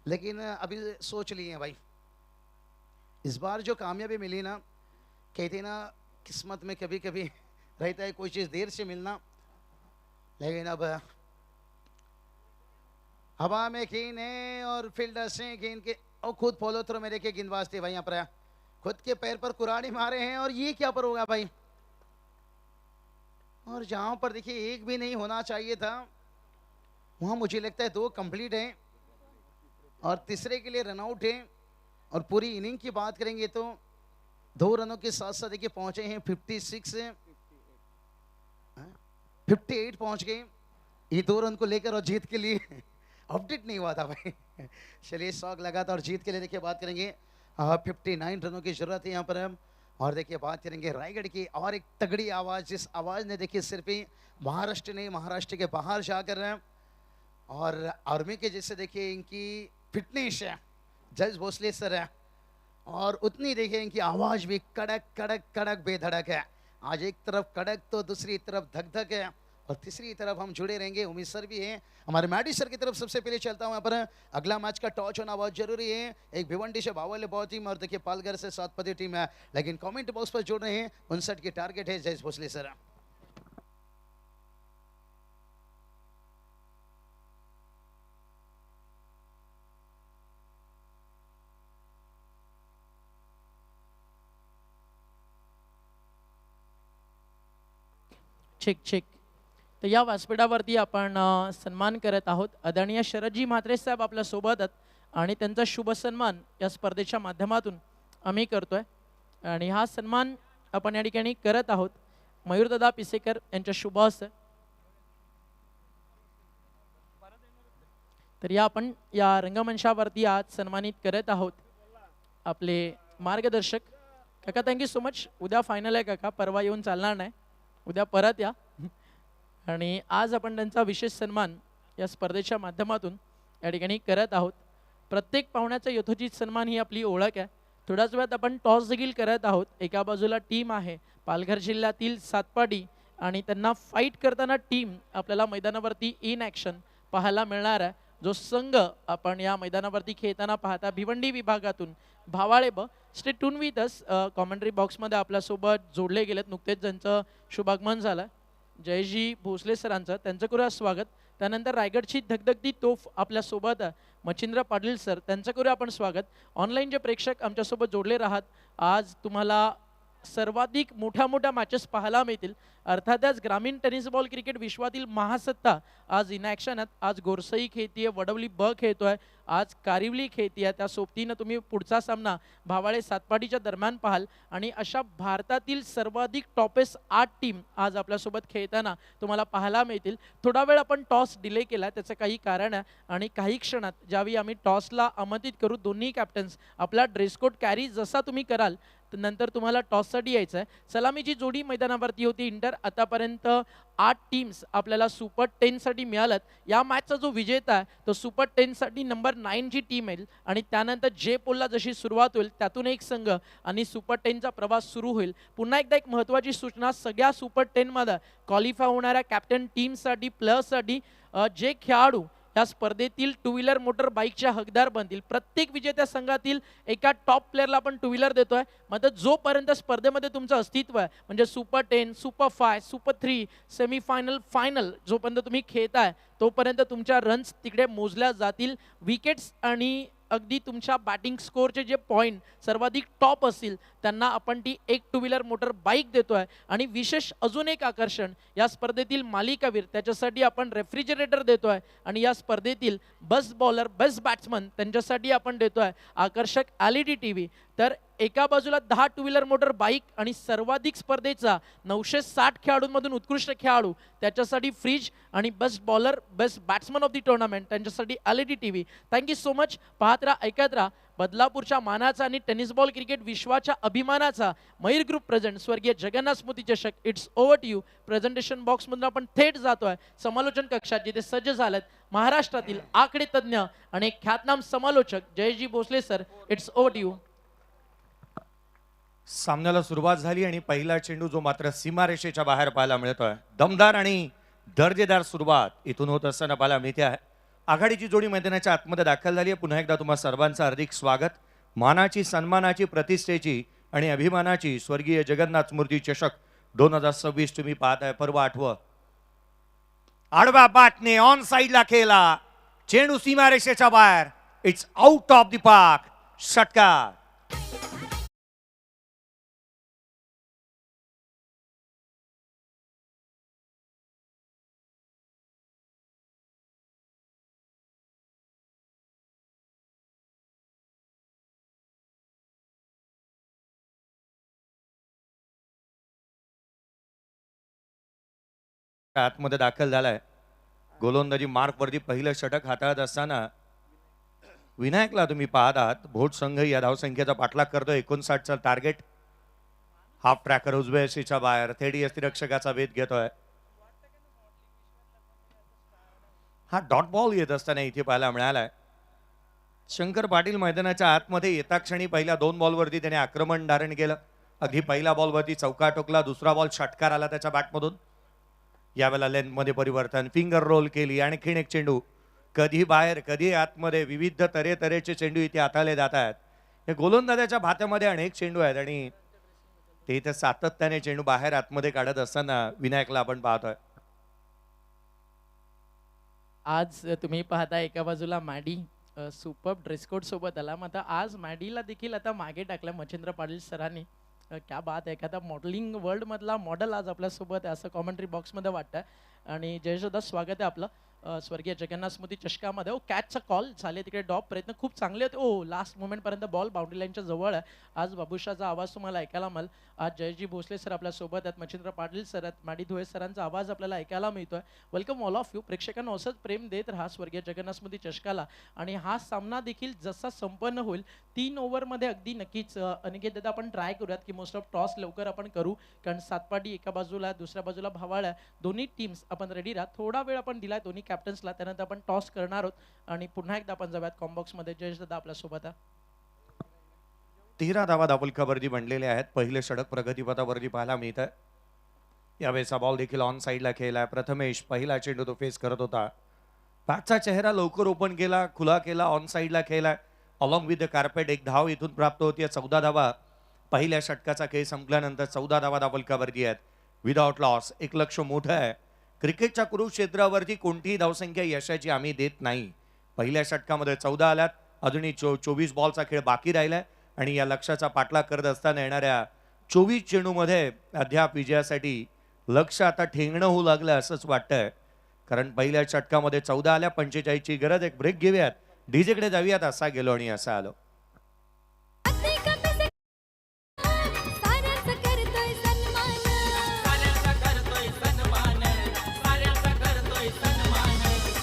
लेकिन अभी सोच लिए हैं भाई, इस बार जो कामयाबी मिली ना, कहते ना किस्मत में कभी कभी रहता है कोई चीज़ देर से मिलना, लेकिन अब हवा में गेंद है और फील्डर से गेंद के और खुद फॉलो थ्रो में देखिए गेंदबाज थे भाई यहाँ पर खुद के पैर पर कुराड़ी मारे हैं। और ये क्या पर होगा भाई, और जहां पर देखिए एक भी नहीं होना चाहिए था वहां मुझे लगता है 2 कंप्लीट हैं और तीसरे के लिए रनआउट है। और पूरी इनिंग की बात करेंगे तो 2 रनों के साथ साथ देखिए पहुंचे हैं 56 58 पहुंच गए, ये 2 रन को लेकर। और जीत के लिए अपडेट नहीं हुआ था भाई। चलिए शौक लगा था। और जीत के लिए देखिए बात करेंगे 59 रनों की जरूरत है यहाँ पर। और देखिए बात करेंगे रायगढ़ की और एक तगड़ी आवाज, जिस आवाज ने देखिए सिर्फ ही महाराष्ट्र नहीं महाराष्ट्र के बाहर जाकर और आर्मी के जैसे देखिए इनकी फिटनेस है जज भोसले सर है, और उतनी देखिए इनकी आवाज भी कड़क कड़क कड़क बेधड़क है। आज एक तरफ कड़क तो दूसरी तरफ धक धक है, और तीसरी तरफ हम जुड़े रहेंगे, उमेश सर भी हैं। हमारे मैडी सर की तरफ सबसे पहले चलता हूं यहाँ पर। अगला मैच का टॉस होना बहुत जरूरी है। एक भिवंडी से बावल बहुत टीम और देखिए पालघर से सातपदी टीम है, लेकिन कमेंट बॉक्स पर जुड़ रहे हैं 59 की टारगेट है Jay Bhosle sir. Check check. तर या व्यासपीठावरती आपण सन्मान करत आहोत आदरणीय शरदजी म्हात्रे साहेब आपल्या सोबत आहेत आणि त्यांचा शुभ सन्मान या स्पर्धेच्या माध्यमातून आम्ही करतोय आणि हा सन्मान आपण या ठिकाणी करत आहोत मयूरदादा पिसेकर यांच्या शुभ हस्ते. तर या आपण या रंगमंचावरती आज सन्मानित करत आहोत आपले मार्गदर्शक काका. Thank you so much. उद्या फायनल आहे काका, परवा येऊन चालणार नाही, उद्या परत या. आणि आज आपण त्यांचा विशेष सन्मान या स्पर्धेच्या माध्यमातून या ठिकाणी करत आहोत. प्रत्येक पाहुण्याचा यथोचित सन्मान ही आपली ओळख आहे. थोड्याच वेळात आपण टॉस देखील करत आहोत. एका बाजूला टीम आहे पालघर जिल्ह्यातील सातपाडी आणि त्यांना फाईट करताना टीम आपल्याला मैदानावरती इन ॲक्शन पाहायला मिळणार आहे. जो संघ आपण या मैदानावरती खेळताना पाहता भिवंडी विभागातून भावाळे ब स्टे टून विथ अस. कॉमेंट्री बॉक्समध्ये आपल्यासोबत जोडले गेलेत, नुकतेच ज्यांचं शुभागमन झालं जयजी भोसले सरांचं, त्यांचं करूया स्वागत. त्यानंतर रायगडची धगधगती तोफ आपल्यासोबत मच्छिंद्र पाटील सर, त्यांचं करूया आपण स्वागत. ऑनलाईन जे प्रेक्षक आमच्यासोबत जोडले राहत, आज तुम्हाला सर्वाधिक मोठ्या मोठ्या मॅचेस पाहायला मिळतील. अर्थातच ग्रामीण टेनिस बॉल क्रिकेट विश्वातील महासत्ता आज इन ॲक्शन आहेत. आज गोरसई खेळतीये, वडवली ब खेळतोय, आज कारिवली खेळतीये. त्या सोबतीनं तुम्ही पुढचा सामना भावाळे सातपाडीच्या दरम्यान पाहाल. आणि अशा भारतातील सर्वाधिक टॉपेस्ट 8 टीम आज आपल्यासोबत खेळताना तुम्हाला पाहायला मिळतील. थोडा वेळ आपण टॉस डिले केला, त्याचं काही कारण आहे. आणि काही क्षणात ज्यावेळी आम्ही टॉसला आमंत्रित करू, दोन्ही कॅप्टन्स आपला ड्रेस कोड कॅरी जसा तुम्ही कराल नंतर तुम्हाला टॉससाठी यायचं आहे. सलामीची जोडी मैदानावरती होती इंटर. आतापर्यंत 8 टीम्स आपल्याला सुपर 10 साठी मिळाल्यात. या मॅचचा जो विजेता आहे तो सुपर 10 साठी नंबर 9 ची टीम येईल आणि त्यानंतर जे पोलला जशी सुरुवात होईल त्यातून एक संघ आणि सुपर 10चा प्रवास सुरू होईल. पुन्हा एकदा एक महत्त्वाची सूचना, सगळ्या सुपर 10 मध्ये क्वालिफाय होणाऱ्या कॅप्टन टीमसाठी प्लससाठी जे खेळाडू या स्पर्धेतील टू व्हीलर मोटर बाईकच्या हकदार बनतील, प्रत्येक विजेत्या संघातील एका टॉप प्लेअरला आपण टू व्हीलर देतोय. मग जोपर्यंत स्पर्धेमध्ये तुमचं अस्तित्व आहे, म्हणजे super 10, super 5, super 3, semifinal, final जोपर्यंत तुम्ही खेळताय तोपर्यंत तुमच्या रन्स तिकडे मोजल्या जातील. विकेट्स आणि अगदी तुमच्या बॅटिंग स्कोअरचे जे पॉईंट सर्वाधिक टॉप असतील त्यांना आपण ती एक टू व्हीलर मोटर बाईक देतोय. आणि विशेष अजून एक आकर्षण, या स्पर्धेतील मालिकावीर त्याच्यासाठी आपण रेफ्रिजरेटर देतोय. आणि या स्पर्धेतील बेस्ट बॉलर, बेस्ट बॅट्समन त्यांच्यासाठी आपण देतोय आकर्षक LED TV. तर एका बाजूला 10 टू व्हीलर मोटर बाईक आणि सर्वाधिक स्पर्धेचा 960 खेळाडूंमधून उत्कृष्ट खेळाडू त्याच्यासाठी फ्रीज, आणि best bowler, best batsman of the tournament त्यांच्यासाठी LED TV. Thank you so much. पाहत राहा, ऐकत राहा. बदलापूरच्या मानाचा आणि टेनिस बॉल क्रिकेट विश्वाच्या अभिमानाचा मयूर ग्रुप प्रेझेंट स्वर्गीय जगन्नाथ स्मृती चषक. It's over to you. Presentation बॉक्समधून आपण थेट जातोय समालोचन कक्षात, जिथे सज्ज झालेत महाराष्ट्रातील आकडे तज्ज्ञ आणि ख्यातनाम समालोचक Jayji Bhosale sir. It's over to you. सामन्याला सुरुवात झाली आणि पहिला चेंडू जो मात्र सीमारेषेच्या बाहेर पाहायला मिळतोय. दमदार आणि दर्जेदार सुरुवात इथून होत असताना पाहायला मिळते आहे. आघाडीची जोडी मैदानाच्या आतमध्ये दाखल झाली आहे. पुन्हा एकदा तुम्हा सर्वांचं हार्दिक स्वागत. मानाची, सन्मानाची, प्रतिष्ठेची आणि अभिमानाची स्वर्गीय जगन्नाथ स्मृती चषक 2026 तुम्ही पाहताय. पर्व 8वं. आडव्या बॅटने ऑन साइडला खेळला, चेंडू सीमारेषेच्या बाहेर. It's out of the park. षटकार. आतमध्ये दाखल झालाय. गोलंदाजी मार्क वरती पहिलं षटक हाताळत असताना विनायकला तुम्ही पाहत आहात. भोट संघ या धावसंख्येचा पाठलाग करतो. 59चा टार्गेट. हाफ ट्रॅकर उजव्या यशीच्या बाहेर थेट यष्टिरक्षकाचा वेध घेतोय. हा डॉट बॉल येत असताना इथे पाहायला मिळालाय. शंकर पाटील मैदानाच्या आतमध्ये येता क्षणी पहिल्या 2 बॉलवरती त्याने आक्रमण धारण केलं. अगदी पहिल्या बॉलवरती चौका टोकला, दुसरा बॉल षटकार आला त्याच्या बॅटमधून. यावेळेला लेंथमध्ये परिवर्तन, फिंगर रोल केली, आणखीन एक चेंडू कधी बाहेर कधी आतमध्ये, विविध तऱ्हेचे चेंडू इथे हाताळले जात आहेत. हे गोलंदाजाच्या भात्यामध्ये अनेक चेंडू आहेत आणि ते इथे सातत्याने चेंडू बाहेर आतमध्ये काढत असताना विनायकला आपण पाहतोय. आज तुम्ही पाहता एका बाजूला मॅडी सुपर ड्रेस कोड सोबत आला. मग आता आज मॅडीला देखील आता मागे टाकलं मच्छिंद्र पाटील सरांनी. क्या बात आहे, एखादा मॉडेलिंग वर्ल्ड मधला मॉडेल आज आपल्यासोबत आहे असं कॉमेंट्री बॉक्समध्ये वाटतं. आणि जयशोदा स्वागत आहे आपलं स्वर्गीय जगन्नाथ स्मृती चषकामध्ये. कॅचचा कॉल झाले तिकडे डॉप प्रयत्न खूप चांगले होते. लास्ट मोमेंटपर्यंत बॉल बाउंड्री लाईनच्या जवळ आहे. आज बाबूशाचा आवाज तुम्हाला ऐकायला मिळेल. आज जयजी भोसले सर आपल्यासोबत आहेत, मच्छिंद्र पाटील सर आहेत, माडी धुळे सरांचा आवाज आपल्याला ऐकायला मिळतोय. Welcome all of you. प्रेक्षकांना असंच प्रेम देत राहा स्वर्गीय जगन्नाथ स्मृती चषकाला. आणि हा सामना देखील जसा संपन्न होईल 3 ओव्हरमध्ये अगदी नक्कीच अनिकेत दादा आपण ट्राय करूयात की मोस्ट ऑफ टॉस लवकर आपण करू, कारण सातपाटी एका बाजूला दुसऱ्या बाजूला भावाळ्या, दोन्ही टीम्स आपण रेडी राहा. थोडा वेळ आपण दिलाय दोन्ही कॅप्टन्सला, त्यानंतर आपण टॉस करणार आहोत. आणि पुन्हा एकदा आपण जाऊयात कॉम्बॉक्समध्ये. जयेश दादा आपल्यासोबत आहे. 13 धावा धावलकावरती बनलेले आहेत. पहिले षटक प्रगतीपथावरती पाहायला मिळत आहे. यावेळेचा बॉल देखील ऑन साईडला खेळलाय. प्रथमेश पहिला चेंडू तो फेस करत होता. बॅटचा चेहरा लवकर ओपन केला, खुला केला, ऑन साईडला खेळलाय. अलॉंग विथ द कार्पेट एक धाव इथून प्राप्त होती. 14 धावा पहिल्या षटकाचा खेळ संपल्यानंतर 14 धावा धावलकावरती आहेत विदाउट लॉस. एक लक्ष मोठं आहे. क्रिकेटच्या कुरुक्षेत्रावरती कोणतीही धावसंख्या यशाची आम्ही देत नाही. पहिल्या षटकामध्ये 14 आल्यात, अजूनही 24 बॉलचा खेळ बाकी राहिलाय आणि या लक्ष्याचा पाठलाग करत असताना येणाऱ्या 24 चेंडूमध्ये अद्याप विजयासाठी लक्ष आता ठेंगणं होऊ लागलं असंच वाटतंय. कारण पहिल्या षटकामध्ये 14 आल्या, 45ची गरज. एक ब्रेक घेऊयात, डीजेकडे जाऊयात. असा गेलो आणि असा आलो. असे कसे साऱ्यांचा करतोय सन्मान.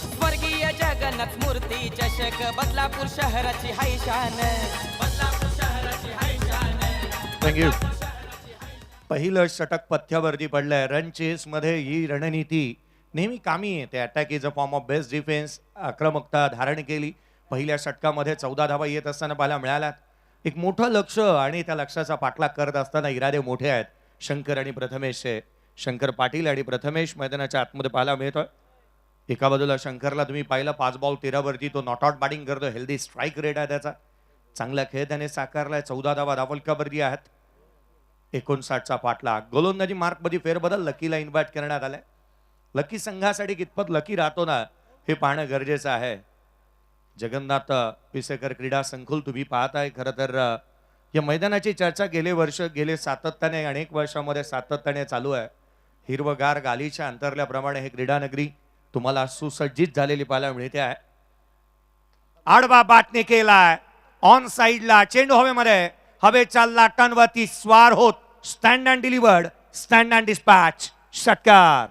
स्वर्गीय जगन्नाथ मूर्ती चषक बदलापूर शहराची हाय शान. थँक्यू. पहिलं षटक पथ्यावरती पडलंय. रन चेस मध्ये ही रणनीती नेहमी कामी येते. Attack is a form of best defence. आक्रमकता धारण केली. पहिल्या षटकामध्ये 14 धावा येत असताना पाहायला मिळाल्यात. एक मोठं लक्ष आणि त्या लक्षाचा पाठलाग करत असताना इरादे मोठे आहेत शंकर आणि प्रथमेशचे. शंकर पाटील आणि प्रथमेश मैदानाच्या आतमध्ये पाहायला मिळतोय. एका बाजूला शंकरला तुम्ही पाहिलं 5 बॉल 13 वरती तो नॉट आउट बॅटिंग करतो. हेल्दी स्ट्राईक रेट आहे त्याचा. चांगला खेळ त्याने साकारलाय. 14 धावा धावलकावरती आहेत. 59चा पाठलाग. गोलंदाजी मार्कमध्ये फेरबदल लकीला इन्व्हाइट करण्यात आलाय. लकी संघासाठी कितपत लकी राहतो ना हे पाहणं गरजेचं आहे. जगन्नाथ पिसेकर क्रीडा संकुल तुम्ही पाहताय. खरं तर या मैदानाची चर्चा गेले सातत्याने अनेक वर्षामध्ये सातत्याने चालू आहे. हिरवगार गालीच्या अंतरल्याप्रमाणे हे क्रीडानगरी तुम्हाला सुसज्जित झालेली पाहायला मिळते आहे. आडवा बाटने केलाय ऑन साईडला. चेंडू हवेमध्ये, हवेच्या लाटांवरती स्वार होत. Stand and delivered, stand and dispatch. षटकार.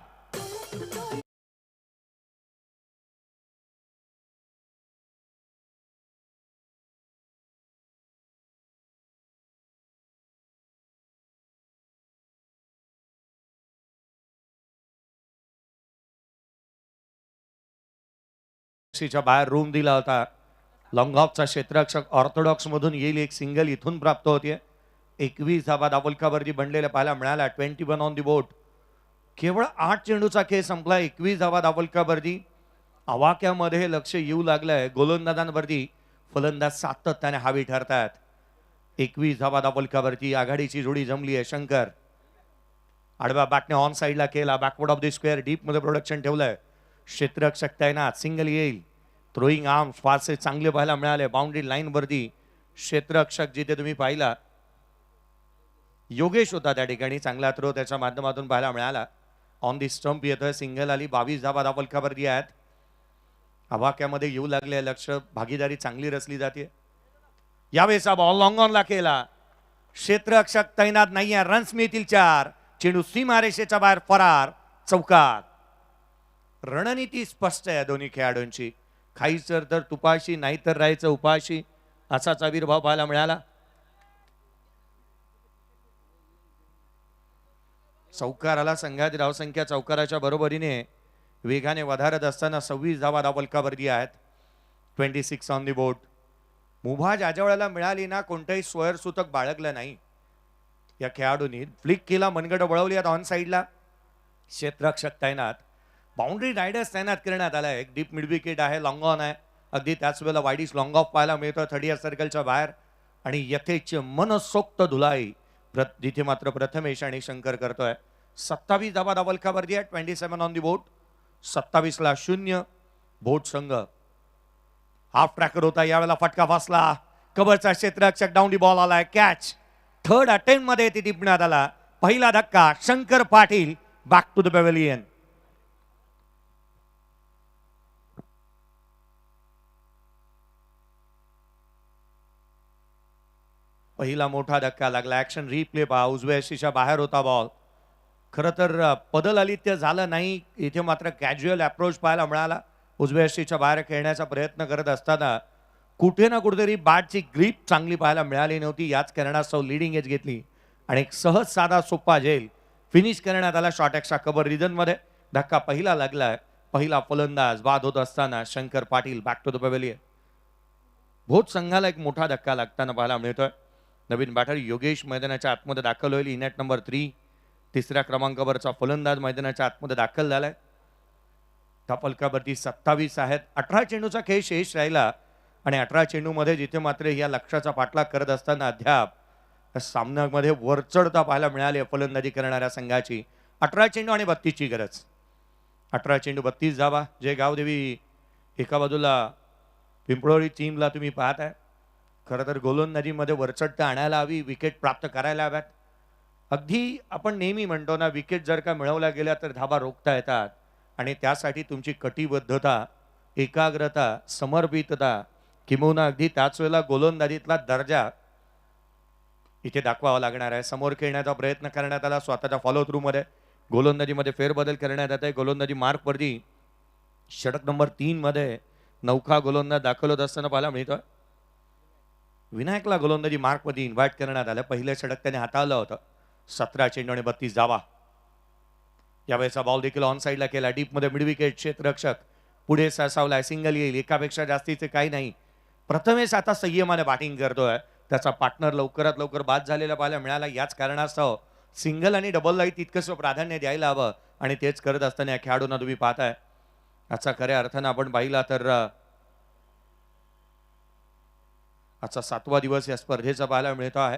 बाहेर रूम दिला होता. लॉंग ऑफचा क्षेत्ररक्षक ऑर्थोडॉक्स मधून येईल. एक सिंगल इथून प्राप्त होते. 21 धावा धावलकावरती बनलेल्या पाहायला मिळाला. 21 ऑन दी बोर्ड. केवळ 8 चेंडूचा खेळ संपला. 21 धावा धावलकावरती. आवाक्यामध्ये लक्ष येऊ लागलंय. गोलंदाजांवरती फलंदाज सातत्याने हावी ठरतात. 21 धावा धावलकावरती आघाडीची जोडी जमली आहे. शंकर आडव्या बॅटने ऑन साईडला केला. Backward of the square deep मध्ये प्रोडक्शन ठेवलंय. क्षेत्ररक्षक तैनात. सिंगल येईल. थ्रोईंग आर्म फारसे चांगले पाहायला मिळाले. बाउंड्री लाईन वरती क्षेत्ररक्षक जिथे तुम्ही पाहिला योगेश होता त्या ठिकाणी. चांगला थ्रो त्याच्या माध्यमातून पाहायला मिळाला. ऑन दी स्टंप येतोय. सिंगल आली. 22 धावा धावलकावरती आहेत. आवाक्यामध्ये येऊ लागले लक्ष. भागीदारी चांगली रचली जाते. यावेळेचा बॉल लॉंग ऑनला केला. क्षेत्ररक्षक तैनात नाहीये. रन्स मिळतील 4. चेंडू सीमारेषेच्या बाहेर फरार. चौकार. रणनीती स्पष्ट आहे दोन्ही खेळाडूंची. खायचं तर तुपाशी, नाही तर राहायचं उपाशी, असाच आविर्भाव पाहायला मिळाला. चौकार आला संघात धावसंख्या चौकाराच्या बरोबरीने वेगाने वधारत असताना 26 धावा धावफलकावरती आहेत. 26 ऑन दी बोर्ड. मुभा ज्या वेळेला मिळाली ना कोणतंही स्वयंसूतक बाळगलं नाही या खेळाडूंनी. फ्लिक केला, मनगट वळवली ऑन साईडला. क्षेत्ररक्षक तैनात, बाउंड्री रायडर्स तैनात करण्यात आला. एक डीप मिड विकेट आहे, लॉंग ऑन आहे. अगदी त्याच वेळेला वाईडिश लॉंग ऑफ पाहायला मिळतं 30 सर्कलच्या बाहेर. आणि यथेच मनसोक्त धुलाई जिथे मात्र प्रथमेश आणि शंकर करतोय. 27 धावा धावफलकावरती आहे. 27 ऑन दी बोर्ड. 27ला 0. बोट संघ हाफ ट्रॅकर होता, यावेळेला फटका फासला. कबरचा क्षेत्ररक्षक डाऊन दी बॉल आलाय. कॅच थर्ड अटेम्प्ट मध्ये ती टिपण्यात आला. पहिला धक्का Shankar Patil back to the pavilion. पहिला मोठा धक्का लागला. ऍक्शन रिप्ले पहा. उजव्या यशीच्या बाहेर होता बॉल. खरं तर पदल आलित्य झालं नाही. इथे मात्र कॅज्युअल अप्रोच पाहायला मिळाला. उजव्या यशीच्या बाहेर खेळण्याचा प्रयत्न करत असताना कुठे ना कुठेतरी बॅटची ग्रीप चांगली पाहायला मिळाली नव्हती. याच कारणास्तव लिडिंग एज घेतली आणि एक सहज साधा सोपा झेल फिनिश करण्यात आला शॉर्ट एक्स्ट्रा कव्हर रिजन मध्ये. धक्का पहिला लागलाय. पहिला फलंदाज बाद होत असताना Shankar Patil back to the pavilion. भोट संघाला एक मोठा धक्का लागताना पाहायला मिळतोय. नवीन बॅटर योगेश मैदानाच्या आतमध्ये दाखल होईल. इनेट नंबर 3 तिसऱ्या क्रमांकावरचा फलंदाज मैदानाच्या आतमध्ये दाखल झालाय. धावफलकावरती 27 आहेत. 18 चेंडूचा खेळ शेष राहिला आणि 18 चेंडूमध्ये जिथे मात्र या लक्ष्याचा पाठलाग करत असताना अद्याप सामन्यामध्ये वरचढता पाहायला मिळाली फलंदाजी करणाऱ्या संघाची. 18 चेंडू आणि 32ची गरज. 18 चेंडू 32 धावा. जय गावदेवी एका बाजूला पिंपळोरी टीमला तुम्ही पाहताय. खरं तर गोलंदाजीमध्ये वरचढता आणायला हवी, विकेट प्राप्त करायला हव्यात. अगदी आपण नेहमी म्हणतो ना, विकेट जर का मिळवल्या गेल्या तर धावा रोखता येतात आणि त्यासाठी तुमची कटिबद्धता, एकाग्रता, समर्पितता किंबहुना अगदी त्याच वेळेला गोलंदाजीतला दर्जा इथे दाखवावा लागणार आहे. समोर खेळण्याचा प्रयत्न करण्यात आला स्वतःच्या फॉलो थ्रू मध्ये. गोलंदाजीमध्ये फेरबदल करण्यात येत आहे. गोलंदाजी मार्कवरती षटक नंबर 3 मध्ये नौखा गोलंदाज दाखल होत असताना पाहायला मिळतोय. विनायकला गोलंदाजी मार्कमध्ये इन्व्हाइट करण्यात आलं. पहिलं षटक त्याने हाताळलं होतं. 17 चेंडू आणि 32 धावा. यावेळेचा बॉल देखील ऑन साईडला केला. डीप मध्ये मिड विकेट. क्षेत्ररक्षक पुढे सरसावलाय. सिंगल येईल. एकापेक्षा जास्तीचे काही नाही. प्रथमेश आता संयमाने बॅटिंग करतोय. त्याचा पार्टनर लवकरात लवकर बाद झालेला पाहायला मिळाला. याच कारणास्तव सिंगल आणि डबलला तितकंसं प्राधान्य द्यायला हवं आणि तेच करत असताना या खेळाडूंना तुम्ही पाहताय. याचा खऱ्या अर्थानं आपण पाहिला तर आजचा 7वा दिवस या स्पर्धेचा पाहायला मिळतो आहे.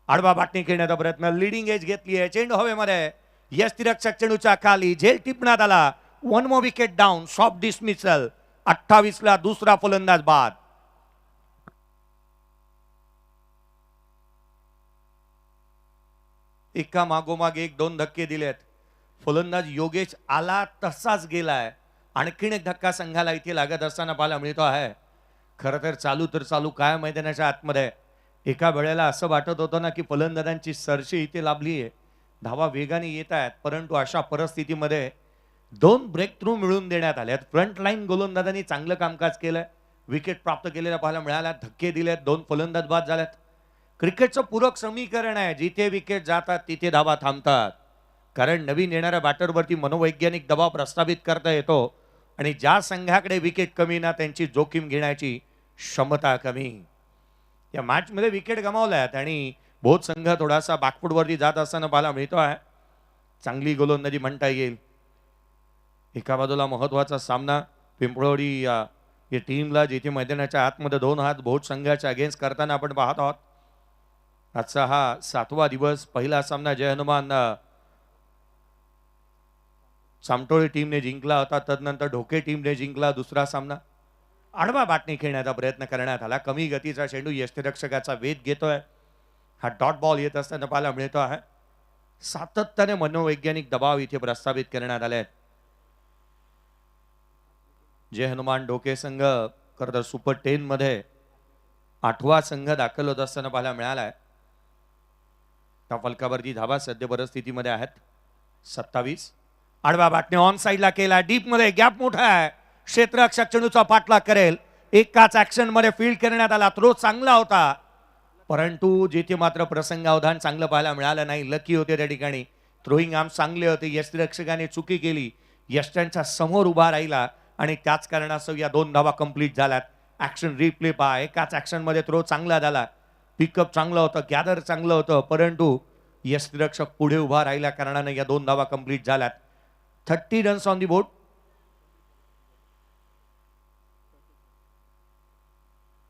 आडवा बाटणी खेळण्याचा प्रयत्न. लिडिंग एज घेतली आहे. चेंडू हवेमध्ये. यष्टिरक्षक चेंडूच्या खाली. झेल टिपण्यात आला. 1 more wicket down. Soft dismissal. 28ला दुसरा फलंदाज बाद. एका मागोमाग एक 2 धक्के दिलेत. फलंदाज योगेश आला तसाच गेलाय. आणखीन एक धक्का संघाला इथे लागत असताना पाहायला मिळतो आहे. खरं तर चालू काय मैदानाच्या आतमध्ये. एका वेळेला असं वाटत होतं ना की फलंदाजांची सरशी इथे लाभली आहे. धावा वेगाने येत आहेत. परंतु अशा परिस्थितीमध्ये 2 ब्रेक थ्रू मिळून देण्यात आले. फ्रंट लाईन गोलंदाजांनी चांगलं कामकाज केलंय. विकेट प्राप्त केलेला पाहायला मिळाला. धक्के दिलेत. 2 फलंदाज बाद झालेत. क्रिकेटचं पूरक समीकरण आहे. जिथे विकेट जातात तिथे धावा थांबतात. कारण नवीन येणाऱ्या बॅटरवरती मनोवैज्ञानिक दबाव प्रस्थापित करता येतो आणि ज्या संघाकडे विकेट कमी ना त्यांची जोखीम घेण्याची क्षमता कमी. या मॅच मध्ये विकेट गमावल्यात आणि बहुत संघ थोडासा बॅकफूटवरती जात असताना पाहायला मिळतो आहे. चांगली गोलंदाजी म्हणता येईल. एका बाजूला महत्वाचा सामना पिंपळोडी या टीमला जिथे मैदानाच्या आतमध्ये 2 हात बहुत संघाच्या अगेन्स्ट करताना आपण पाहत आहोत. आजचा हा 7वा दिवस. पहिला सामना जय हनुमान सामटोळी टीमने जिंकला होता. तदनंतर ढोके टीमने जिंकला दुसरा सामना. आडवा बाटणी खेळण्याचा प्रयत्न करण्यात आला. कमी गतीचा चेंडू यष्टिरक्षकाचा वेध घेतोय. हा डॉट बॉल येत असताना पाहायला मिळतो आहे. सातत्याने मनोवैज्ञानिक दबाव इथे प्रस्थापित करण्यात आले. जय हनुमान ढोके संघ खरं तर सुपर 10 मध्ये 8वा संघ दाखल होत असताना पाहायला मिळालाय. त्या फलकावरती धावा सध्या परिस्थितीमध्ये आहेत 27. आडवा बाटणे ऑन साईडला केला. डीप मध्ये गॅप मोठा आहे. क्षेत्ररक्षक चेंडूचा पाठलाग करेल. एकाच ऍक्शन मध्ये फील्ड करण्यात आला. थ्रो चांगला होता. परंतु जिथे मात्र प्रसंगावधान चांगलं पाहायला मिळालं नाही. लकी होते त्या ठिकाणी. थ्रोईंग आर्म चांगले होते. यष्टिरक्षकाने चुकी केली. यष्ट्यांच्या समोर उभा राहिला आणि त्याच कारणास्तव या 2 धावा कंप्लीट झाल्यात. ऍक्शन रिप्ले पहा. एकाच ऍक्शनमध्ये थ्रो चांगला झाला. पिकअप चांगलं होतं. गॅदर चांगलं होतं. परंतु यष्टिरक्षक पुढे उभा राहिल्या कारणानं या 2 धावा कंप्लीट झाल्यात. 30 रन्स ऑन दी बोर्ड.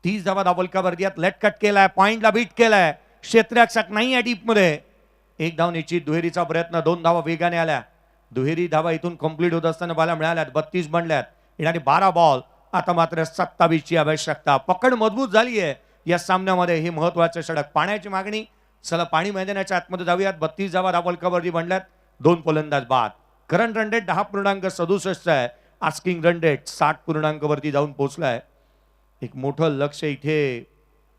30 धावा धावलकावरती आहेत. लेट कट केलाय. पॉइंटला बीट केलाय. क्षेत्ररक्षक नाही आहे डीप मध्ये. 1 धाव निश्चित. दुहेरीचा प्रयत्न. 2 धावा वेगाने आल्या. दुहेरी धावा इथून कंप्लीट होत असताना पाहायला मिळाल्यात. 32 बनल्यात. येणारे 12 बॉल. आता मात्र 27 ची आवश्यकता. पकड मजबूत झाली आहे या सामन्यामध्ये. हे महत्वाचे षटक. पाण्याची मागणी. चला पाणी मैदानाच्या आतमध्ये जाऊयात. 32 धावा धावलकावरती बनल्यात. 2 फलंदाज बाद. करंट रन रेट 10.67 आहे. आस्किंग रन रेट 60 वरती जाऊन पोहोचलाय. एक मोठं लक्ष इथे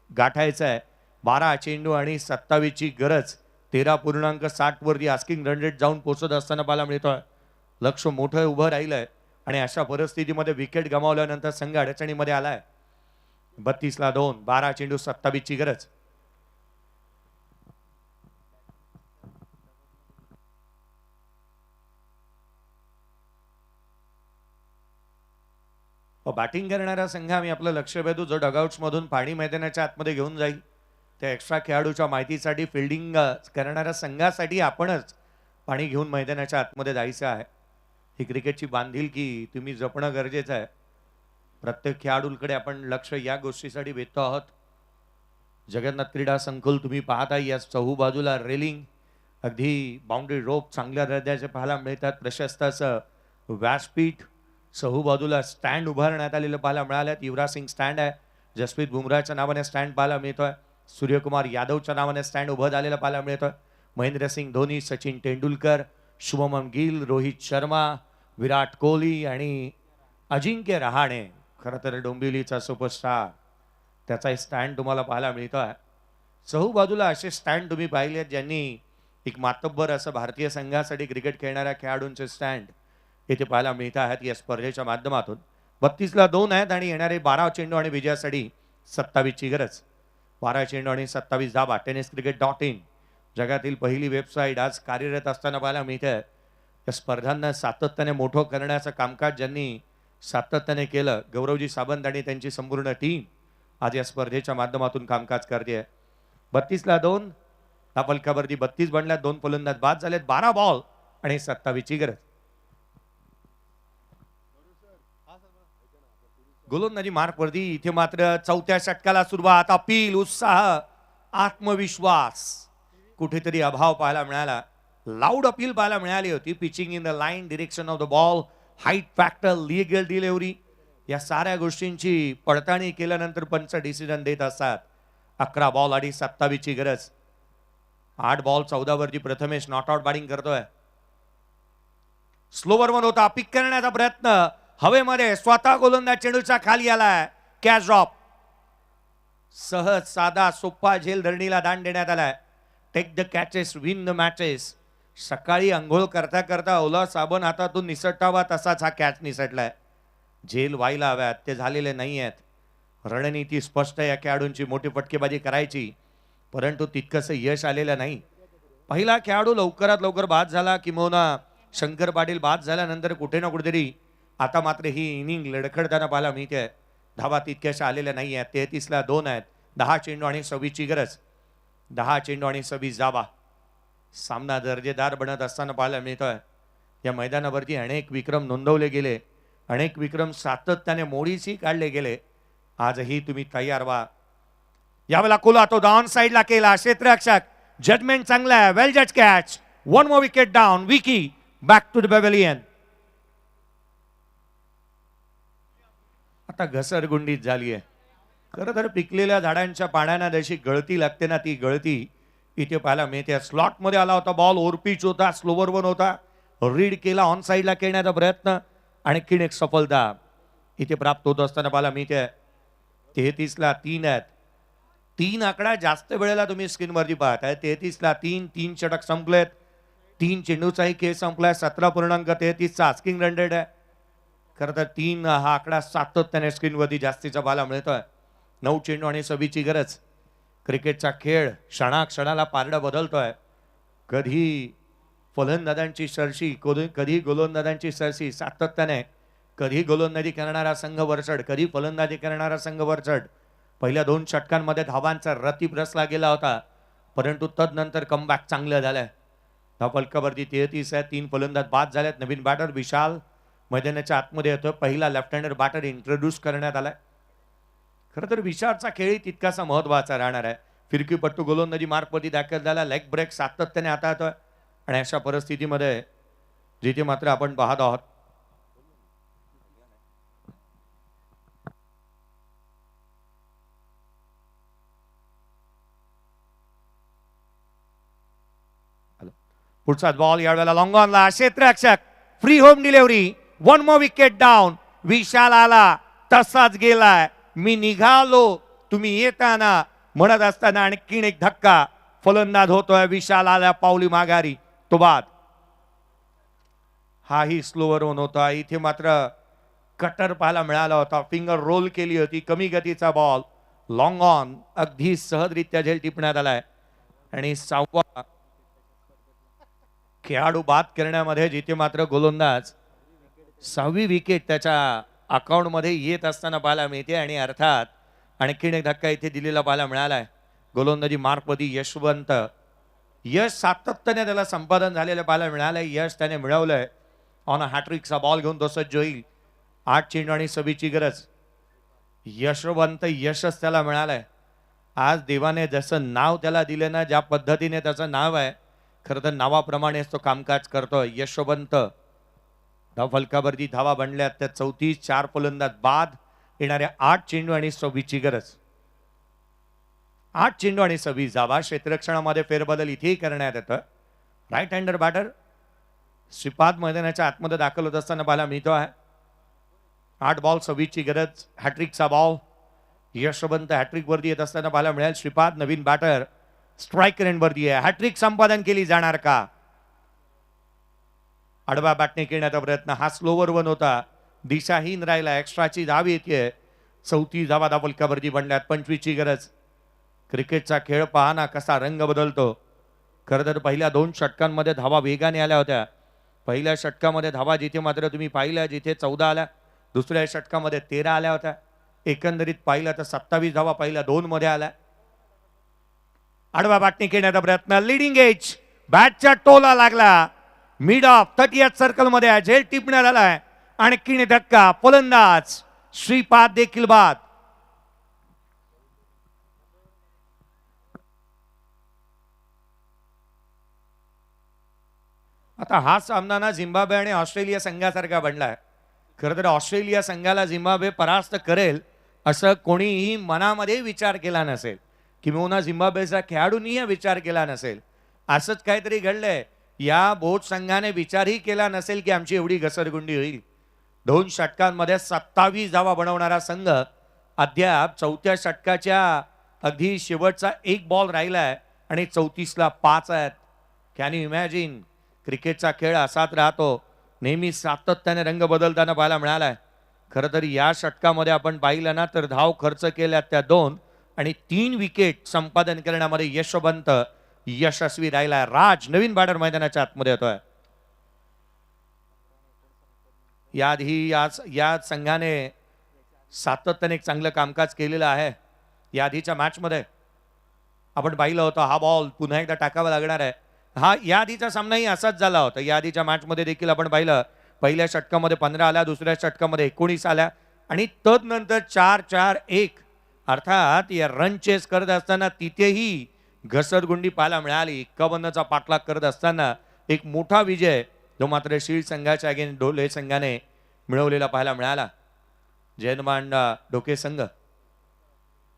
गाठायचं आहे. 12 चेंडू आणि 27 ची गरज. 13.60 वरती आस्किंग रन रेट जाऊन पोहोचत असताना पाहायला मिळतोय. लक्ष मोठं उभं राहिलंय आणि अशा परिस्थितीमध्ये विकेट गमावल्यानंतर संघ अडचणीमध्ये आलाय. 32ला 2. 12 चेंडू 27 ची गरज. बॅटिंग करणारा संघ आम्ही आपलं लक्ष वेधू जो डगआउट्स मधून पाणी मैदानाच्या आतमध्ये घेऊन जाईल. त्या एक्स्ट्रा खेळाडूच्या माहितीसाठी फिल्डिंग करणाऱ्या संघासाठी आपणच पाणी घेऊन मैदानाच्या आतमध्ये जायचं आहे. ही क्रिकेटची बांधिलकी तुम्ही जपणं गरजेचं आहे. प्रत्येक खेळाडूंकडे आपण लक्ष या गोष्टीसाठी वेधतो आहोत. जगन्नाथ क्रीडा संकुल तुम्ही पाहता. या चहू बाजूला रेलिंग. अगदी बाउंड्री रोप चांगल्या दर्जाचे पाहायला मिळतात. प्रशस्त असं व्यासपीठ. चहू बाजूला स्टँड उभारण्यात आलेलं पाहायला मिळाल्यात. युवराज सिंग स्टँड आहे. जसप्रीत बुमराहच्या नावाने स्टँड पाहायला मिळतोय. सूर्यकुमार यादवच्या नावाने स्टँड उभं झालेलं पाहायला मिळतोय. महेंद्रसिंग धोनी, सचिन तेंडुलकर, शुभमन गिल, रोहित शर्मा, विराट कोहली आणि अजिंक्य रहाणे. खरं तर डोंबिवलीचा सुपरस्टार. त्याचा स्टँड तुम्हाला पाहायला मिळतोय. चहू बाजूला असे स्टँड तुम्ही पाहिले आहेत ज्यांनी एक मातब्बर असं भारतीय संघासाठी क्रिकेट खेळणाऱ्या खेळाडूंचे स्टँड इथे पाहायला मिळत आहेत या स्पर्धेच्या माध्यमातून. 32ला 2 आहेत आणि येणारे 12 चेंडू आणि विजयासाठी 27 ची गरज. 12 चेंडू आणि 27 धावा. tenniscricket.in जगातील पहिली वेबसाईट आज कार्यरत असताना पाहायला मिळते. या स्पर्धांना सातत्याने मोठं करण्याचं कामकाज ज्यांनी सातत्याने केलं, गौरवजी सावंत आणि त्यांची संपूर्ण टीम आज या स्पर्धेच्या माध्यमातून कामकाज करते. 32ला 2. हा फलकावरती 32 बनल्यात. 2 फलंदाज बाद झालेत. 12 बॉल आणि 27 ची गरज. गोलंदाजी मार्कवरती इथे मात्र 4थ्या षटकाला सुरुवात. अपील, उत्साह, आत्मविश्वास कुठेतरी अभाव पाहायला मिळाला. लाऊड अपील पाहायला मिळाली होती. Pitching in the line, direction of the ball, height factor, legal delivery या साऱ्या गोष्टींची पडताळणी केल्यानंतर पंच डिसिजन देत असतात. 11 बॉल आणि 27 ची गरज. 8 बॉल 14 वरती प्रथमेश नॉट आउट बॅटिंग करतोय. स्लोवर वन होता. पिक करण्याचा प्रयत्न हवेमध्ये. स्वतः गोलंदाज चेंडूच्या खाली आलाय. Catch drop. सहज साधा सोपा झेल धरणीला दान देण्यात आलाय. Take the catches, win the matches. सकाळी अंघोळ करता करता ओला साबण हातातून निसटावा तसाच हा कॅच निसटलाय. झेल व्हायला हव्यात ते झालेले नाही आहेत. रणनीती स्पष्ट या खेळाडूंची. मोठी फटकेबाजी करायची परंतु तितकंसं यश आलेलं नाही. पहिला खेळाडू लवकरात लवकर बाद झाला. किंवा शंकर पाटील बाद झाल्यानंतर कुठे ना कुठेतरी आता मात्र ही इनिंग लडखडताना पाहायला मिळते. धावा तितक्याशा आलेल्या नाही आहेत. 33ला 2 आहेत. 10 चेंडू आणि 26 ची गरज. 10 चेंडू आणि 26 धावा. सामना दर्जेदार बनत असताना पाहायला मिळतोय. या मैदानावरती अनेक विक्रम नोंदवले गेले. अनेक विक्रम सातत्याने मोडीशी काढले गेले. आजही तुम्ही तयार व्हा. यावेळेला कोला तो डाऊन साईडला केला. क्षेत्ररक्षक जजमेंट चांगला आहे. वेल जज catch. 1 more wicket down. Vicky back to the pavilion. आता घसरगुंडीत झाली आहे. खरं तर पिकलेल्या झाडांच्या पाण्याना जशी गळती लागते ना, ती गळती इथे पाहायला मिळते. स्लॉट मध्ये आला होता बॉल. ओव्हरपिच होता. स्लोवर वन होता. रीड केला. ऑन साईडला खेळण्याचा प्रयत्न. आणखीन एक सफलता इथे प्राप्त होत असताना पाहायला मिळते. 33ला 3 आहेत. 3 आकडा जास्त वेळेला तुम्ही स्क्रीनवरती पाहताय. 33ला 3. 3 षटक संपलेत. 3 चेंडूचाही खेळ संपलाय. 17.33 चा आस्किंग रन रेट आहे. खरं तर 3 हा आकडा सातत्याने स्क्रीनवरती जास्तीचा पाहायला मिळतोय. 9 चेंडू आणि 26 ची गरज. क्रिकेटचा खेळ क्षणाक्षणाला पारडं बदलतोय. कधी फलंदाजांची सरशी, कधी गोलंदाजांची सरशी सातत्याने, कधी गोलंदाजी करणारा संघ वरचढ, कधी फलंदाजी करणारा संघ वरचढ. पहिल्या 2 षटकांमध्ये धावांचा रतीप रचला गेला होता, परंतु तदनंतर कमबॅक चांगलं झालंय. धावफलकावरती 33 आहे. 3 फलंदाज बाद झालेत. नवीन बॅटर विशाल मैदानाच्या आतमध्ये येतोय. पहिला लेफ्ट हँडर बॅटर इंट्रोड्यूस करण्यात आलाय. खरं तर विशालचा खेळही तितकासा महत्वाचा राहणार आहे. फिरकीपट्टू गोलंदाजी मार्गवरती दाखल झाला. लेग ब्रेक सातत्याने हाताळतोय आणि अशा परिस्थितीमध्ये जिथे मात्र आपण पाहत आहोत पुढचा बॉल यावेळेला लॉंग ऑनला. क्षेत्ररक्षक free home delivery. 1 more wicket down. Vishal आला तसाच गेलाय. मी निघालो तुम्ही येताना म्हणत असताना आणखीन एक धक्का. फलंदाज होतोय. विशाल आल्या पावली माघारी. तो बाद. हाही स्लोवर वन होता. इथे मात्र कटर पाहायला मिळाला होता. फिंगर रोल केली होती. कमी गतीचा बॉल लॉंग ऑन अगदी सहजरित्या झेल टिपण्यात आलाय आणि 6वा खेळाडू बाद करण्यामध्ये जिथे मात्र गोलंदाज 6वी विकेट त्याच्या अकाउंट मध्ये येत असताना पाहायला मिळते. आणि अर्थात आणखीन एक धक्का इथे दिलेला पाहायला मिळालाय. गोलंदाजी मार्कवरती यशवंत. यश सातत्याने त्याला संपादन झालेलं पाहायला मिळालंय. यश त्याने मिळवलंय. ऑन अ हॅट्रिकचा बॉल घेऊन तो सज्ज होईल. 8 चेंडू आणि 6ची गरज. यशवंत यशच त्याला मिळालंय. आज देवाने जसं नाव त्याला दिलं ना, ज्या पद्धतीने त्याचं नाव आहे, खरं तर नावाप्रमाणेच तो कामकाज करतोय. यशवंत. धावफलकावरती धावा बनल्यात त्या 34. 4 फलंदाज बाद. येणाऱ्या 8 चेंडू आणि 26ची गरज. 8 चेंडू आणि 26 धावा. क्षेत्ररक्षणामध्ये फेरबदल इथेही करण्यात येतं. राईट हँडर बॅटर श्रीपाद मैदानाच्या आतमध्ये दाखल होत असताना पाहायला मिळतो आहे. 8 बॉल 26ची गरज. हॅट्रिकचा बॉल. यशवंत हॅट्रिक वरती येत असताना पाहायला मिळेल. श्रीपाद नवीन बॅटर स्ट्राईक रेंज वरती आहे. हॅट्रिक संपादन केली जाणार का? आडवा बॅटने खेळण्याचा प्रयत्न. हा स्लोवर वन होता. दिशाहीन राहिला. एक्स्ट्राची धाव येते. 34 धावा धावफलकावरती बनल्यात. 25ची गरज. क्रिकेटचा खेळ पहा ना कसा रंग बदलतो. खरं तर पहिल्या 2 षटकांमध्ये धावा वेगाने आल्या होत्या. पहिल्या षटकामध्ये धावा जिथे मात्र तुम्ही पाहिल्या जिथे 14 आल्या, दुसऱ्या षटकामध्ये 13 आल्या होत्या. एकंदरीत पाहिलं तर 27 धावा पहिल्या 2 मध्ये आल्या. आडवा बॅटने खेळण्याचा प्रयत्न. लिडिंग एज बॅटच्या टोला लागला. मिड ऑफ 30th सर्कल मध्ये झेल टिपण्यात आलाय. आणखीन धक्का. फलंदाज श्रीपाद देखील बाद. आता हा सामना ना झिम्बाब्वे आणि ऑस्ट्रेलिया संघासारखा बनलाय. खरं तर ऑस्ट्रेलिया संघाला झिम्बाब्वे परास्त करेल असं कोणीही मनामध्ये विचार केला नसेल. किंवा झिम्बाब्वेचा खेळाडूंनी विचार केला नसेल. असंच काहीतरी घडलंय. या बोट संघाने विचारही केला नसेल की आमची एवढी घसरगुंडी होईल. 2 षटकांमध्ये 27 धावा बनवणारा संघ अद्याप 4थ्या षटकाच्या अगदी शेवटचा 1 बॉल राहिलाय आणि 34ला 5 आहेत. Can you imagine? क्रिकेटचा खेळ असाच राहतो. नेहमी सातत्याने रंग बदलताना पाहायला मिळालाय. खरं तर या षटकामध्ये आपण पाहिलं ना तर धाव खर्च केल्या त्या 2 आणि 3 विकेट संपादन करण्यामध्ये यशवंत यशस्वी राहिलाय. राज नवीन बॅटर मैदानाच्या आतमध्ये येतोय. याआधी या संघाने सातत्याने एक चांगलं कामकाज केलेलं आहे. याआधीच्या मॅच मध्ये आपण पाहिलं होतं हा बॉल पुन्हा एकदा टाकावा लागणार आहे. हा याआधीचा सामनाही असाच झाला होता. याआधीच्या मॅच मध्ये देखील आपण पाहिलं पहिल्या षटकामध्ये 15 आल्या, दुसऱ्या षटकामध्ये 19 आल्या आणि तदनंतर 4-4-1 अर्थात या रन चेस करत असताना तिथेही घसरगुंडी पाहायला मिळाली. 51चा पाठलाग करत असताना एक मोठा विजय जो मात्र शील्ड संघाच्या अगेन ढोले संघाने मिळवलेला पाहायला मिळाला. जयनमान डोके संघ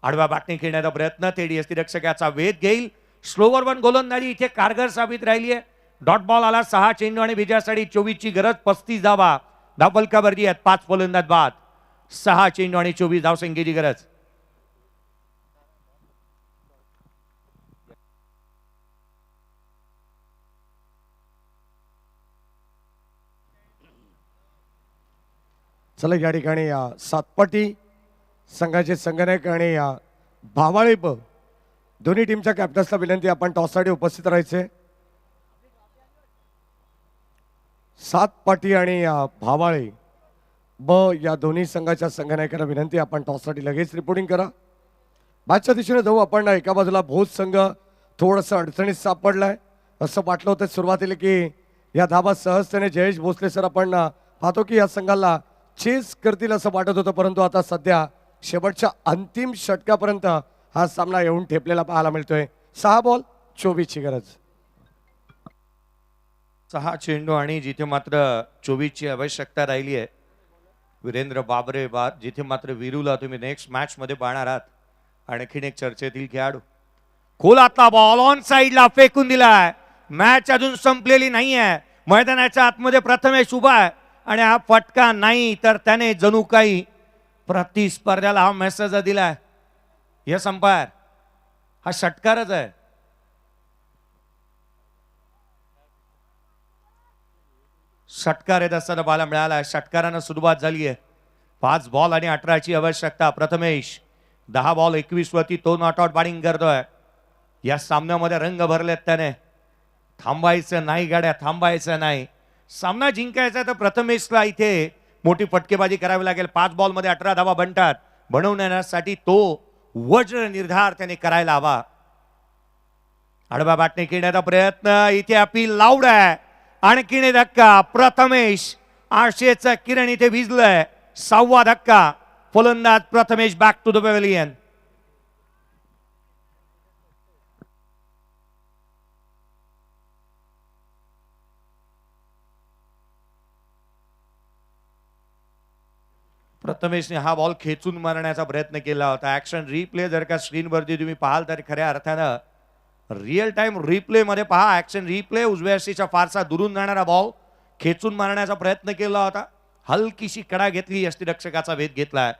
आडवा बॅटने खेळण्याचा प्रयत्न. थेट यष्टिरक्षकाचा वेध घेईल. स्लोवर वन गोलंदाजी इथे कारगर साबित राहिली आहे. डॉट बॉल आला. 6 चेंडू आणि विजयासाठी 24ची गरज. 35 धावा धावफलकावरती आहेत. 5 फलंदाज बाद. 6 चेंडू आणि 24 धावसंख्येची गरज. चला या ठिकाणी सातपाटी संघाचे संघनायक आणि भावाळेप दोन्ही टीमच्या कॅप्टन्सला विनंती आपण टॉससाठी उपस्थित राहायचे. सातपाटी आणि भावाळे ब या दोन्ही संघाच्या संघनायकांना विनंती आपण टॉससाठी लगेच रिपोर्टिंग करा. मॅचच्या दिशेने जाऊ आपण. एका बाजूला भोज संघ थोडंसं अडचणीत सापडलाय. असं वाटलं होतं सुरुवातीला की या धाबा सहजतेने जयेश भोसले सर आपण पाहतो की या संघाला चेस करतील असं वाटत होतं, परंतु आता सध्या शेवटच्या अंतिम षटकापर्यंत हा सामना येऊन ठेपलेला पाहायला मिळतोय. 6 बॉल 24 ची गरज. 6 चेंडू आणि जिथे मात्र 24 ची आवश्यकता राहिली आहे. वीरेंद्र बाबरे जिथे मात्र वीरूला तुम्ही नेक्स्ट मॅच मध्ये पाहणार आहात. आणखीन एक चर्चेतील खेळाडू. खोलातला बॉल ऑन साइडला फेकून दिलाय. मॅच अजून संपलेली नाहीये. मैदानाच्या आतमध्ये प्रथमेश उभा आहे आणि हा फटका नाही तर त्याने जणू काही प्रतिस्पर्ध्याला हा मेसेज दिलाय. यस अंपायर, हा षटकारच आहे. षटकार येत असताना बाला मिळाला. षटकारानं सुरुवात झाली आहे. 5 बॉल आणि 18 ची आवश्यकता. प्रथमेश 10 बॉल 21 वरती तो नॉट आउट बॅटिंग करतोय. या सामन्यामध्ये रंग भरलेत त्याने. थांबायचं नाही गाड्या, थांबायचं नाही. सामना जिंकायचा तर प्रथमेशला इथे मोठी फटकेबाजी करावी लागेल. 5 बॉल मध्ये 18 धावा बनतात. बनवण्यासाठी तो वज्र निर्धार त्याने करायला हवा. आडवा बॅटने खेळण्याचा प्रयत्न. इथे अपील लाऊड आहे. आणखीन धक्का. प्रथमेश आशेचं किरण इथे भिजलंय. 6वा धक्का. फलंदाज Prathamesh back to the pavilion. प्रथमेशने हा बॉल खेचून मारण्याचा प्रयत्न केला होता. ऍक्शन रिप्ले जर का स्क्रीनवरती तुम्ही पाहाल तर खऱ्या अर्थानं रिअल टाइम रिप्ले मध्ये पहा. ऍक्शन रिप्ले उजव्या हस्तीच्या फारसा दुरून जाणारा बॉल खेचून मारण्याचा प्रयत्न केला होता. हलकीशी कडा घेतली. यष्टीरक्षकाचा भेद घेतलाय.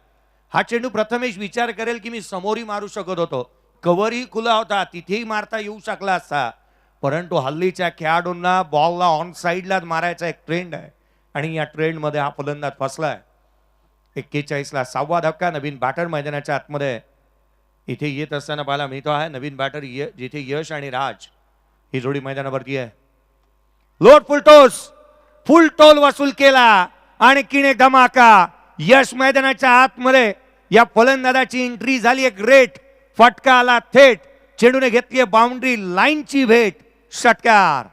हा चेंडू प्रथमेश विचार करेल की मी समोरही मारू शकत होतो. कव्हरही खुला होता, तिथेही मारता येऊ शकला असता, परंतु हल्लीच्या खेळाडूंना बॉलला ऑन साइडलाच मारायचा एक ट्रेंड आहे आणि या ट्रेंड मध्ये हा फलंदाज फसलाय. 41 ला 6वा धक्का. नवीन बॅटर मैदानाच्या आतमध्ये इथे येत असताना पाहायला मिळतो आहे. नवीन बॅटर जिथे यश आणि राज ही जोडी मैदानावरती आहे. लोड फुल टोल वसूल केला. आणखीन एक धमाका. यश मैदानाच्या आतमध्ये या फलंदाजाची एंट्री झाली. एक ग्रेट फटका आला थेट. चेंडूने घेतली बाउंड्री लाईनची भेट. षटकार.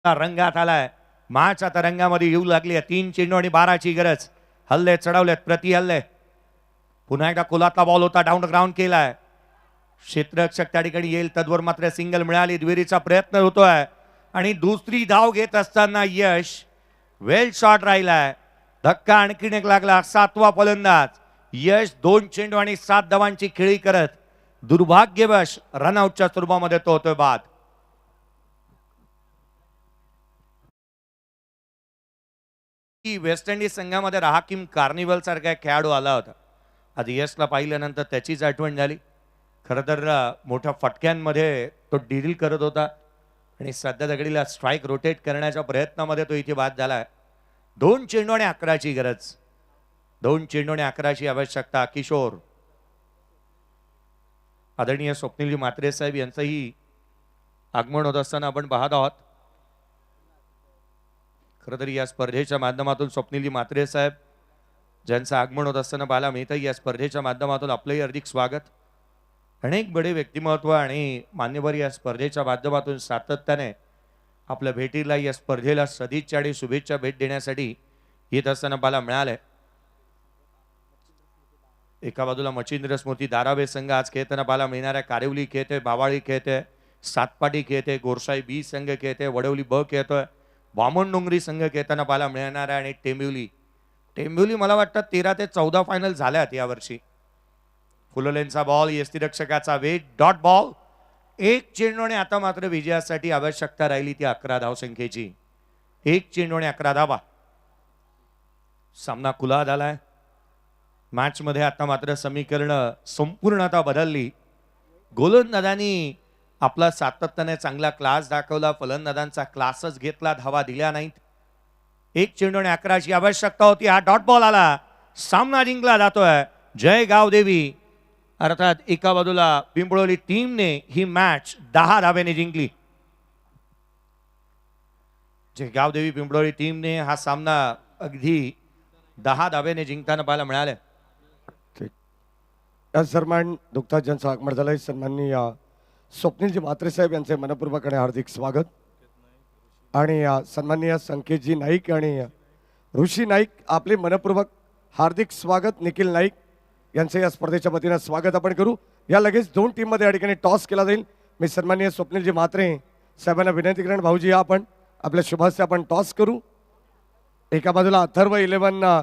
रंगात आलाय. मॅच आता रंगामध्ये येऊ लागली आहे. 3 चेंडू आणि 12 ची गरज. हल्ले चढवलेत, प्रति हल्ले. पुन्हा एकदा कोलातला बॉल होता. डाऊन ग्राउंड केलाय. क्षेत्ररक्षक त्या ठिकाणी येईल. तद्वर मात्र सिंगल मिळाली. दुहेरीचा प्रयत्न होतोय आणि दुसरी धाव घेत असताना यश वेल शॉट राहिलाय. धक्का आणखीन एक लागला. 7वा फलंदाज. यश 2 चेंडू आणि 7 धावांची खेळी करत दुर्भाग्यवश रनआउटच्या स्वरूपामध्ये तो होतोय बाद. वेस्ट इंडिज संघामध्ये राहाकिम कार्निवल सारखा खेळाडू आला होता. आधी यशला पाहिल्यानंतर त्याचीच आठवण झाली. खरं तर मोठ्या फटक्यांमध्ये तो डील करत होता आणि सध्या दगडीला स्ट्राईक रोटेट करण्याच्या प्रयत्नामध्ये तो इथे बाद झालाय. 2 चेंडू आणि 11 ची गरज. 2 चेंडू आणि 11 ची आवश्यकता. किशोर. आदरणीय स्वप्नीलजी म्हात्रे साहेब यांचंही आगमन होत असताना आपण पाहत आहोत. खरं तर या स्पर्धेच्या माध्यमातून स्वप्नीलजी म्हात्रे साहेब ज्यांचं आगमन होत असताना पाहायला मिळतं. या स्पर्धेच्या माध्यमातून आपलंही हार्दिक स्वागत. अनेक बडे व्यक्तिमत्व आणि मान्यवर या स्पर्धेच्या माध्यमातून सातत्याने आपल्या भेटीला, या स्पर्धेला सदिच्छा आणि शुभेच्छा भेट देण्यासाठी येत असताना पाहायला मिळालंय. एका बाजूला मच्छिंद्र स्मृती धारावे संघ आज खेळताना पाहायला मिळणार आहे. कारिवली खेळते, बावाळी खेळते, सातपाटी खेळते, गोरसाई बी संघ खेळते, वडवली ब खेळतोय, वामन डोंगरी संघ खेळताना पाहायला मिळणार आहे आणि टेंबिवली मला वाटतं 13 ते 14 फायनल झाल्यात यावर्षी. फुललेंचा बॉल. यष्टीरक्षकाचा वेग. Dot ball. 1 चेंडू आणि आता मात्र विजयासाठी आवश्यकता राहिली ती 11 धावसंख्येची. 1 चेंडू आणि 11 धावा. सामना खुला झालाय. मॅच मध्ये आता मात्र समीकरण संपूर्णता बदलली. गोलंदाजांनी आपला सातत्याने चांगला क्लास दाखवला, फलंदाजांचा क्लासच घेतला, धावा दिल्या नाहीत. एक चेंडू आणि 11ची आवश्यकता होती. हा डॉट बॉल आला, सामना जिंकला जातोय. जय गावदेवी अर्थात एका बाजूला पिंपळोली टीमने ही मॅच 10 धाब्याने जिंकली. जय गावदेवी पिंपळोली टीमने हा सामना अगदी 10 धाब्याने जिंकताना पाहायला मिळाले. या सन्मान नुकताच ज्यांचं आगमन झालंय सन्माननीय स्वप्नीलजी म्हात्रे साहेब यांचे मनपूर्वक आणि हार्दिक स्वागत. आणि सन्माननीय संकेतजी नाईक आणि ऋषी नाईक आपले मनपूर्वक हार्दिक स्वागत. निखिल नाईक यांचे या स्पर्धेच्या वतीनं स्वागत आपण करू. या लगेच 2 टीममध्ये या ठिकाणी टॉस केला जाईल. मी सन्माननीय स्वप्नीलजी म्हात्रे साहेबांना विनंती करेन, भाऊजी या आपण आपल्या शुभास्ते आपण टॉस करू. एका बाजूला अथर्व 11